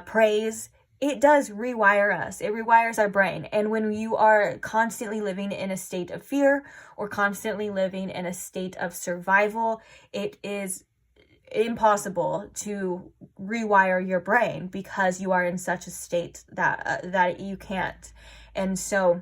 S1: praise, it does rewire us. It rewires our brain. And when you are constantly living in a state of fear or constantly living in a state of survival, it is impossible to rewire your brain, because you are in such a state that you can't. And so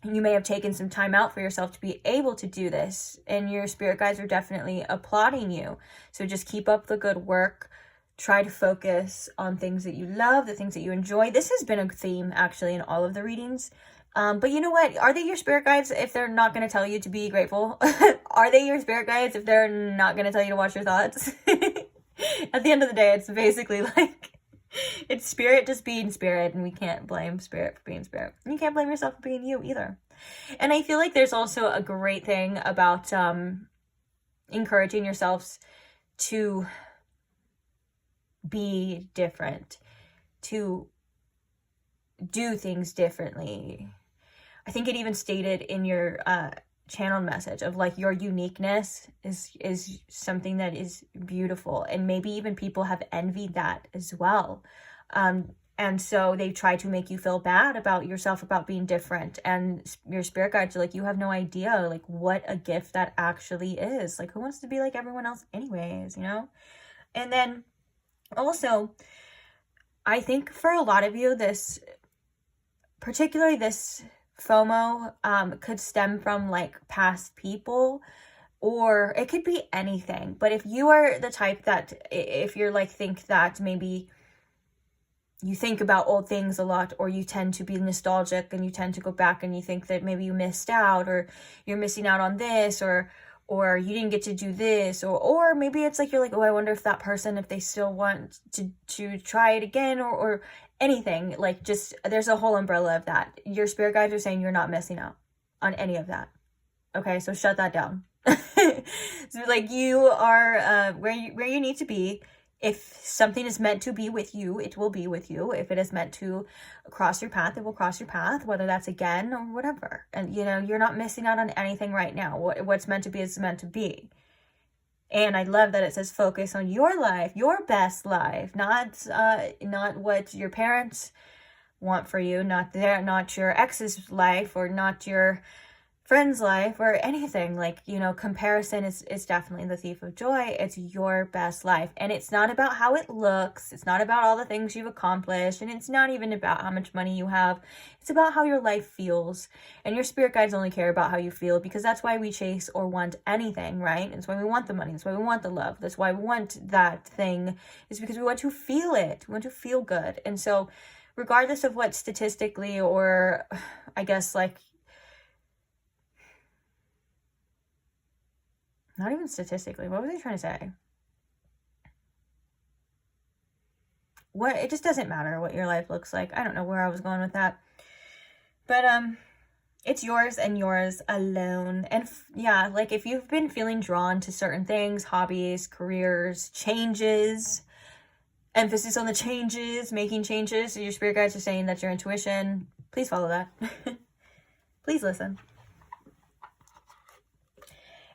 S1: you may have taken some time out for yourself to be able to do this, and your spirit guides are definitely applauding you. So just keep up the good work. Try to focus on things that you love, the things that you enjoy. This has been a theme actually in all of the readings. But you know what? Are they your spirit guides if they're not going to tell you to be grateful? Are they your spirit guides if they're not going to tell you to watch your thoughts? At the end of the day, it's basically like, it's spirit just being spirit, and we can't blame spirit for being spirit. And you can't blame yourself for being you either. And I feel like there's also a great thing about encouraging yourselves to be different, to do things differently. I think it even stated in your channel message of like, your uniqueness is something that is beautiful, and maybe even people have envied that as well. And so they try to make you feel bad about yourself, about being different. And your spirit guides are like, you have no idea like what a gift that actually is. Like, who wants to be like everyone else anyways, you know? And then also, I think for a lot of you, particularly this FOMO could stem from like past people, or it could be anything. But if you are the type that, if you're like, think that maybe you think about old things a lot, or you tend to be nostalgic and you tend to go back and you think that maybe you missed out, or you're missing out on this, or you didn't get to do this, or maybe it's like, you're like, oh, I wonder if that person, if they still want to try it again, or anything, like, just, there's a whole umbrella of that. Your spirit guides are saying you're not missing out on any of that. Okay, so shut that down. So like, you are where you need to be. If something is meant to be with you, it will be with you. If it is meant to cross your path, it will cross your path, whether that's again or whatever. And, you know, you're not missing out on anything right now. What's meant to be is meant to be. And I love that it says focus on your life, your best life, not what your parents want for you, not your ex's life, or not your friend's life, or anything. Like, you know, comparison is definitely the thief of joy. It's your best life, and it's not about how it looks, it's not about all the things you've accomplished, and it's not even about how much money you have. It's about how your life feels. And your spirit guides only care about how you feel, because that's why we chase or want anything, right? That's why we want the money, that's why we want the love, that's why we want that thing, is because we want to feel it, we want to feel good. And so regardless of what statistically, or I guess like, not even statistically, what was I trying to say? It just doesn't matter what your life looks like. I don't know where I was going with that. But it's yours and yours alone. And yeah, like, if you've been feeling drawn to certain things, hobbies, careers, changes, emphasis on the changes, making changes, so your spirit guides are saying that's your intuition, please follow that. Please listen.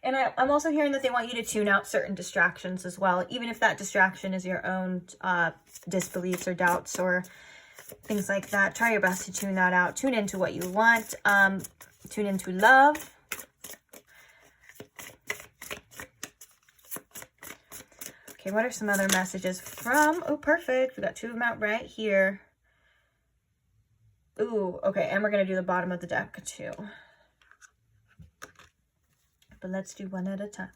S1: And I'm also hearing that they want you to tune out certain distractions as well, even if that distraction is your own disbeliefs or doubts or things like that. Try your best to tune that out. Tune into what you want. Tune into love. Okay, what are some other messages from... Oh, perfect. We got two of them out right here. Ooh, Ooh, okay, and we're going to do the bottom of the deck too. But let's do one at a time,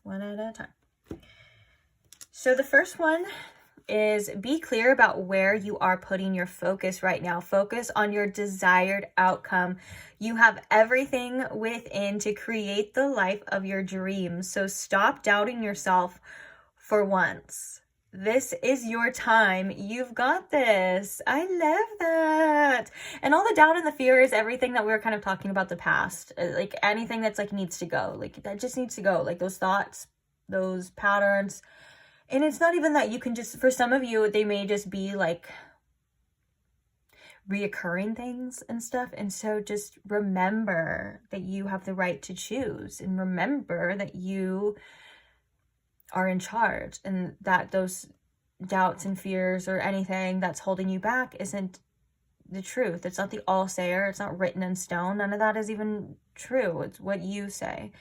S1: So the first one is be clear about where you are putting your focus right now. Focus on your desired outcome. You have everything within to create the life of your dreams. So stop doubting yourself for once. This is your time. You've got this. I love that. And all the doubt and the fear is everything that we were kind of talking about the past. Like anything that's like needs to go. Like that just needs to go. Like those thoughts, those patterns. And it's not even that you can just, for some of you, they may just be like reoccurring things and stuff. And so just remember that you have the right to choose, and remember that you are in charge, and that those doubts and fears or anything that's holding you back isn't the truth. It's not the all-sayer. It's not written in stone. None of that is even true. It's what you say.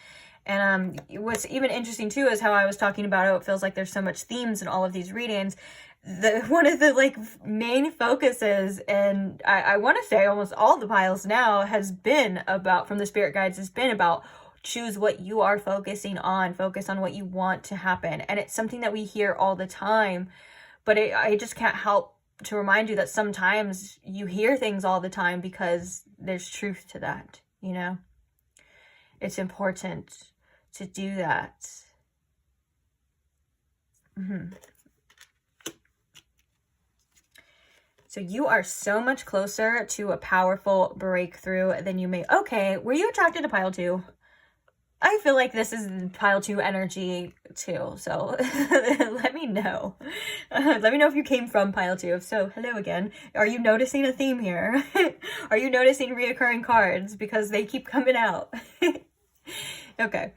S1: And what's even interesting too is how I was talking about how it feels like there's so much themes in all of these readings. One of the like main focuses, and I want to say almost all the piles now, has been about, from the spirit guides, has been about choose what you are focusing on. Focus on what you want to happen. And it's something that we hear all the time, but I just can't help to remind you that sometimes you hear things all the time because there's truth to that, you know? It's important to do that. So you are so much closer to a powerful breakthrough than you may. Okay, were you attracted to pile 2? I feel like this is pile 2 energy too, so let me know. Let me know if you came from pile 2. If so, hello again. Are you noticing a theme here? Are you noticing reoccurring cards? Because they keep coming out. Okay,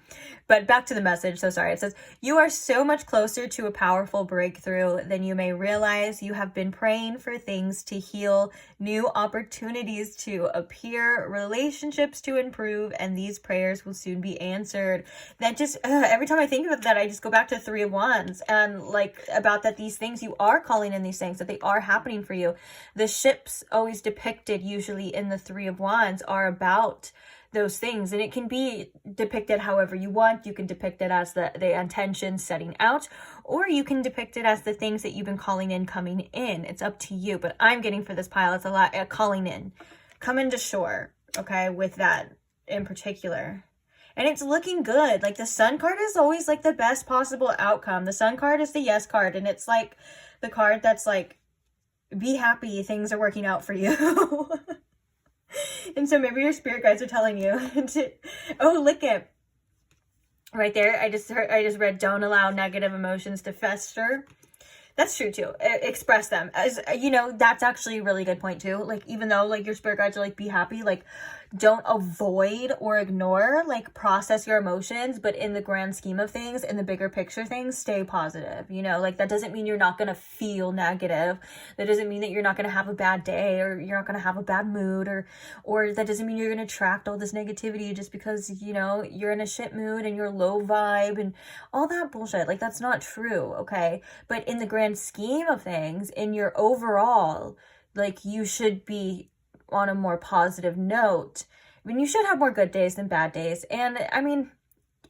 S1: but back to the message. So sorry. It says, you are so much closer to a powerful breakthrough than you may realize. You have been praying for things to heal, new opportunities to appear, relationships to improve, and these prayers will soon be answered. That just, every time I think about that, I just go back to 3 of Wands and like about that these things, you are calling in these things, that they are happening for you. The ships always depicted usually in the 3 of Wands are about those things, and it can be depicted however you want. You can depict it as the intention setting out, or you can depict it as the things that you've been calling in coming in. It's up to you, but I'm getting for this pile, it's a lot calling in, coming to shore, okay, with that in particular. And it's looking good. Like the Sun card is always like the best possible outcome. The Sun card is the yes card, and it's like the card that's like, be happy, things are working out for you. And so maybe your spirit guides are telling you to, oh, look at right there. I just read, don't allow negative emotions to fester. That's true too. Express them. As you know, that's actually a really good point too. Like, even though like your spirit guides are like, be happy, like don't avoid or ignore, like process your emotions, but in the grand scheme of things, in the bigger picture things, stay positive. You know, like that doesn't mean you're not going to feel negative. That doesn't mean that you're not going to have a bad day, or you're not going to have a bad mood, or that doesn't mean you're going to attract all this negativity just because, you know, you're in a shit mood and you're low vibe and all that bullshit. Like that's not true. Okay. But in the grand scheme of things, in your overall, like you should be on a more positive note. I mean, you should have more good days than bad days. And I mean,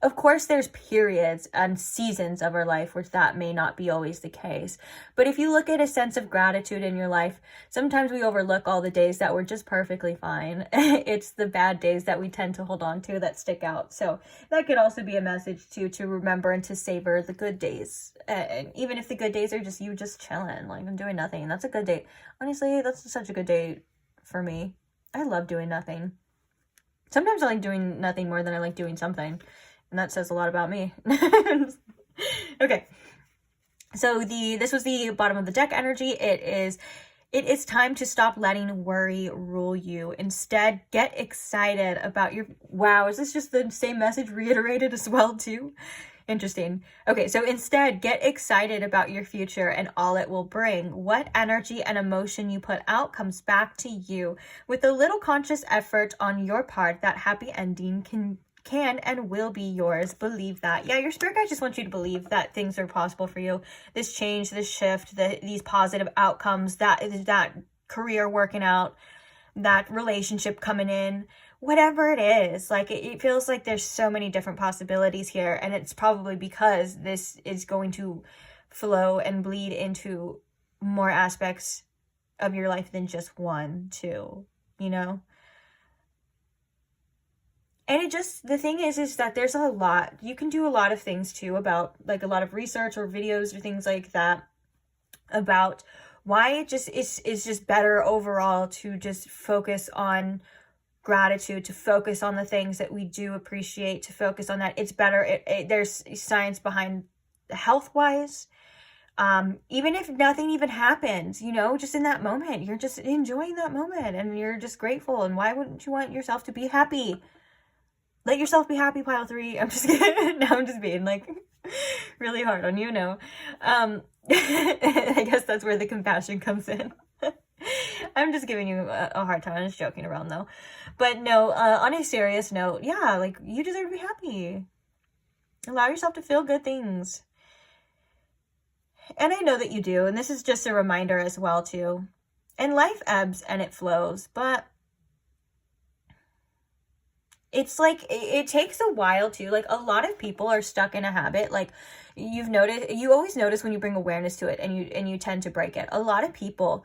S1: of course there's periods and seasons of our life where that may not be always the case. But if you look at a sense of gratitude in your life, sometimes we overlook all the days that were just perfectly fine. It's the bad days that we tend to hold on to that stick out. So that could also be a message too, to remember and to savor the good days. And even if the good days are just you just chilling, like I'm doing nothing, that's a good day. Honestly, that's such a good day for me. I love doing nothing. Sometimes I like doing nothing more than I like doing something. And that says a lot about me. Okay. So this was the bottom of the deck energy. It is time to stop letting worry rule you. Instead, get excited about your, wow, is this just the same message reiterated as well too? Interesting. Okay, so instead, get excited about your future and all it will bring. What energy and emotion you put out comes back to you. With a little conscious effort on your part, that happy ending can and will be yours. Believe that. Yeah, your spirit guide just wants you to believe that things are possible for you. This change, this shift, these positive outcomes, that career working out, that relationship coming in, whatever it is. Like, it feels like there's so many different possibilities here, and it's probably because this is going to flow and bleed into more aspects of your life than just one, too, you know? And it just, the thing is that there's a lot, you can do a lot of things too about, like, a lot of research or videos or things like that about why it just is just better overall to just focus on gratitude, to focus on the things that we do appreciate, to focus on that. It's better. There's science behind health-wise. Even if nothing even happens, you know, just in that moment, you're just enjoying that moment and you're just grateful. And why wouldn't you want yourself to be happy? Let yourself be happy, pile 3. I'm just kidding. No, I'm just being like really hard on you, no. I guess that's where the compassion comes in. I'm just giving you a hard time. I'm just joking around though. But no, on a serious note, yeah, like, you deserve to be happy. Allow yourself to feel good things. And I know that you do. And this is just a reminder as well too. And life ebbs and it flows, but it's like, it takes a while too. Like, a lot of people are stuck in a habit. Like, you always notice when you bring awareness to it and you tend to break it. A lot of people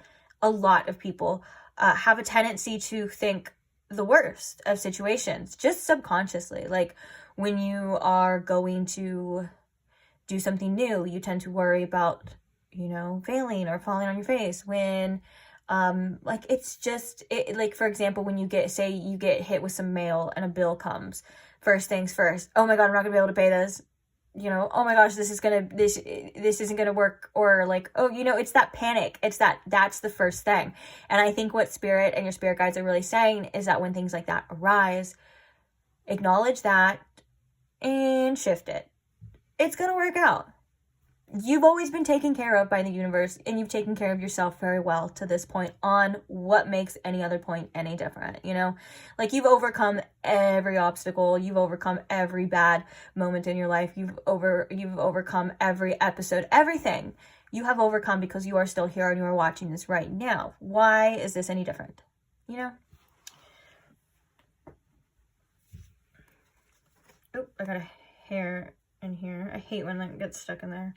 S1: have a tendency to think the worst of situations, just subconsciously. Like, when you are going to do something new, you tend to worry about, you know, failing or falling on your face. When like, it's just, like, for example, when you get hit with some mail and a bill comes, first things first, oh my God, I'm not gonna be able to pay this, you know, oh my gosh, this isn't gonna work. Or like, oh, you know, it's that panic. That's the first thing. And I think what spirit and your spirit guides are really saying is that when things like that arise, acknowledge that and shift it. It's gonna work out. You've always been taken care of by the universe, and you've taken care of yourself very well to this point. On what makes any other point any different, you know? Like, you've overcome every obstacle, you've overcome every bad moment in your life, you've overcome every episode, everything you have overcome, because you are still here and you are watching this right now. Why is this any different, you know? Oh, I got a hair in here. I hate when that gets stuck in there.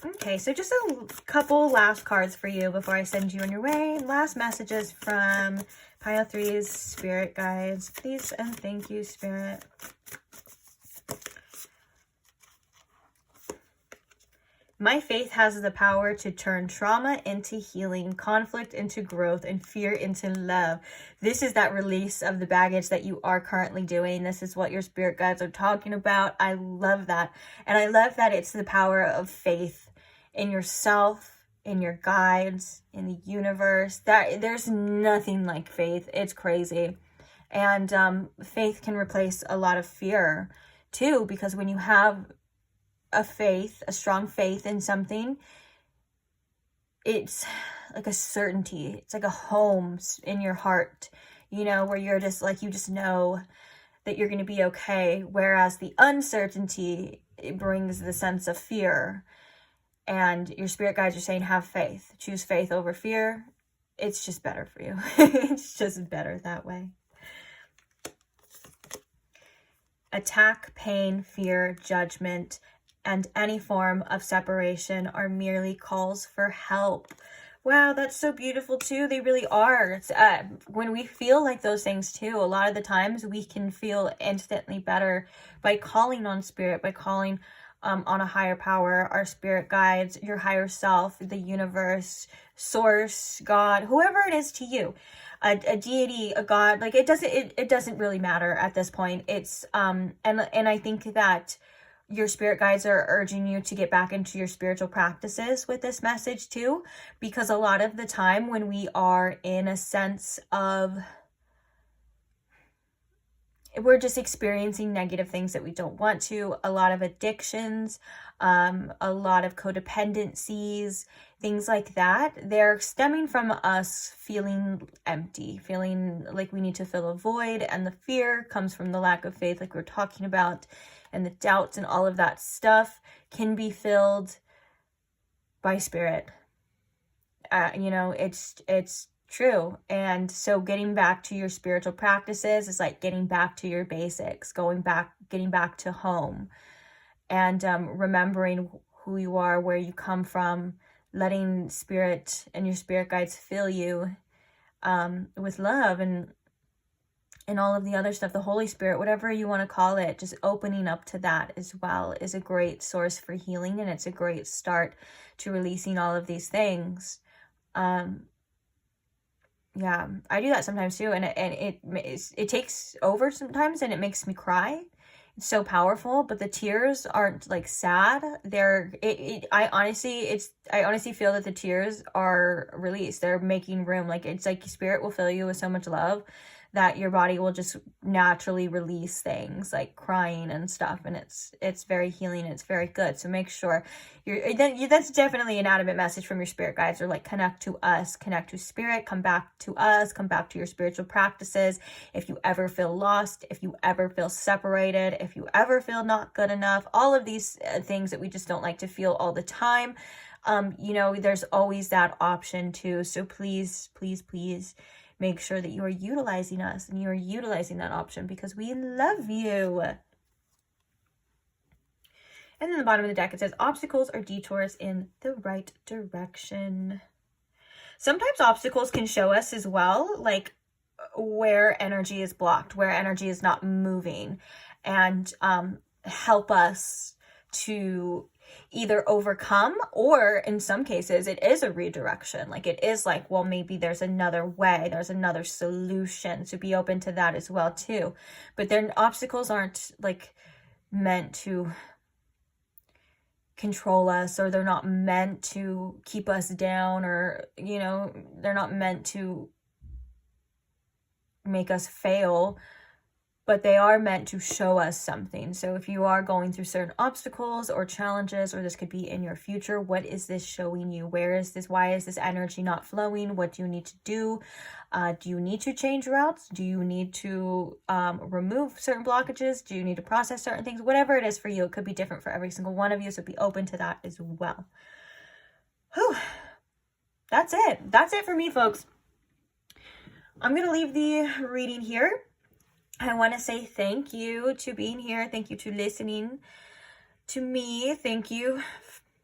S1: Okay, so just a couple last cards for you before I send you on your way. Last messages from pile 3's spirit guides. Please and thank you, Spirit. My faith has the power to turn trauma into healing, conflict into growth, and fear into love. This is that release of the baggage that you are currently doing. This is what your spirit guides are talking about. I love that. And I love that it's the power of faith in yourself, in your guides, in the universe. That there's nothing like faith. It's crazy. And faith can replace a lot of fear too, because when you have a strong faith in something, it's like a certainty. It's like a home in your heart, you know, where you're just like, you just know that you're going to be okay. Whereas the uncertainty, it brings the sense of fear. And your spirit guides are saying, have faith. Choose faith over fear. It's just better for you. It's just better that way. Attack, pain, fear, judgment, and any form of separation are merely calls for help. Wow, that's so beautiful too. They really are. When we feel like those things too, a lot of the times we can feel instantly better by calling on spirit, by calling on a higher power, our spirit guides, your higher self, the universe, source, God, whoever it is to you, a deity, a God. Like, it doesn't really matter at this point. It's and I think that your spirit guides are urging you to get back into your spiritual practices with this message too, because a lot of the time when we are in a sense of, we're just experiencing negative things that we don't want to, a lot of addictions, a lot of codependencies, things like that, they're stemming from us feeling empty, feeling like we need to fill a void, and the fear comes from the lack of faith, like we're talking about, and the doubts and all of that stuff can be filled by spirit. You know, it's True. And so getting back to your spiritual practices is like getting back to your basics, getting back to home, and remembering who you are, where you come from, letting spirit and your spirit guides fill you with love and all of the other stuff, the Holy Spirit, whatever you want to call it, just opening up to that as well is a great source for healing, and it's a great start to releasing all of these things. Yeah, I do that sometimes too, and it takes over sometimes, and it makes me cry. It's so powerful, but the tears aren't like sad. I honestly feel that the tears are released. They're making room. Like, it's like spirit will fill you with so much love that your body will just naturally release things like crying and stuff, and it's very healing, and it's very good. So make sure that's definitely an adamant message from your spirit guides, or like, connect to us, connect to spirit, come back to us, come back to your spiritual practices. If you ever feel lost, if you ever feel separated, if you ever feel not good enough, all of these things that we just don't like to feel all the time, there's always that option too. So please, please, please make sure that you are utilizing us and you are utilizing that option, because we love you. And then the bottom of the deck, it says obstacles or detours in the right direction. Sometimes obstacles can show us as well, like where energy is blocked, where energy is not moving, and help us to either overcome, or in some cases it is a redirection. Like, it is like, well, maybe there's another way, there's another solution, so be open to that as well too. But then obstacles aren't like meant to control us, or they're not meant to keep us down, or they're not meant to make us fail, but they are meant to show us something. So if you are going through certain obstacles or challenges, or this could be in your future, what is this showing you? Where is this? Why is this energy not flowing? What do you need to do? Do you need to change routes? Do you need to remove certain blockages? Do you need to process certain things? Whatever it is for you, it could be different for every single one of you, so be open to that as well. Whew. That's it. That's it for me, folks. I'm going to leave the reading here. I want to say thank you to being here. Thank you to listening to me. Thank you.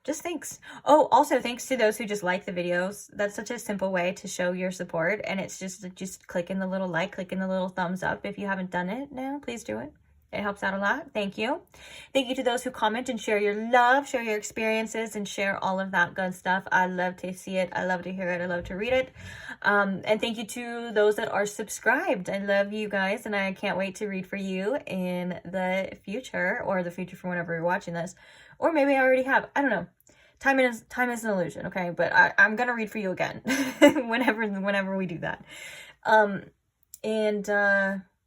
S1: Just thanks. Oh, also thanks to those who just like the videos. That's such a simple way to show your support. And it's just clicking the little like, clicking the little thumbs up. If you haven't done it now, please do it. It helps out a lot. Thank you. Thank you to those who comment and share your love, share your experiences, and share all of that good stuff. I love to see it. I love to hear it. I love to read it. And thank you to those that are subscribed. I love you guys, and I can't wait to read for you in the future, or the future from whenever you're watching this. Or maybe I already have. I don't know. Time is an illusion, okay? But I'm going to read for you again whenever we do that.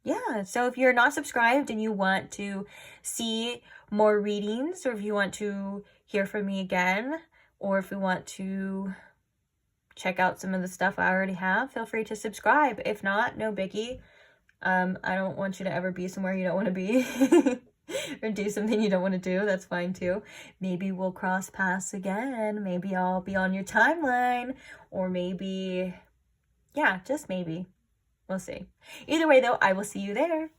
S1: Yeah, so if you're not subscribed and you want to see more readings, or if you want to hear from me again, or if you want to check out some of the stuff I already have, feel free to subscribe. If not, no biggie. I don't want you to ever be somewhere you don't want to be or do something you don't want to do. That's fine too. Maybe we'll cross paths again. Maybe I'll be on your timeline, or maybe, yeah, just maybe. We'll see. Either way, though, I will see you there.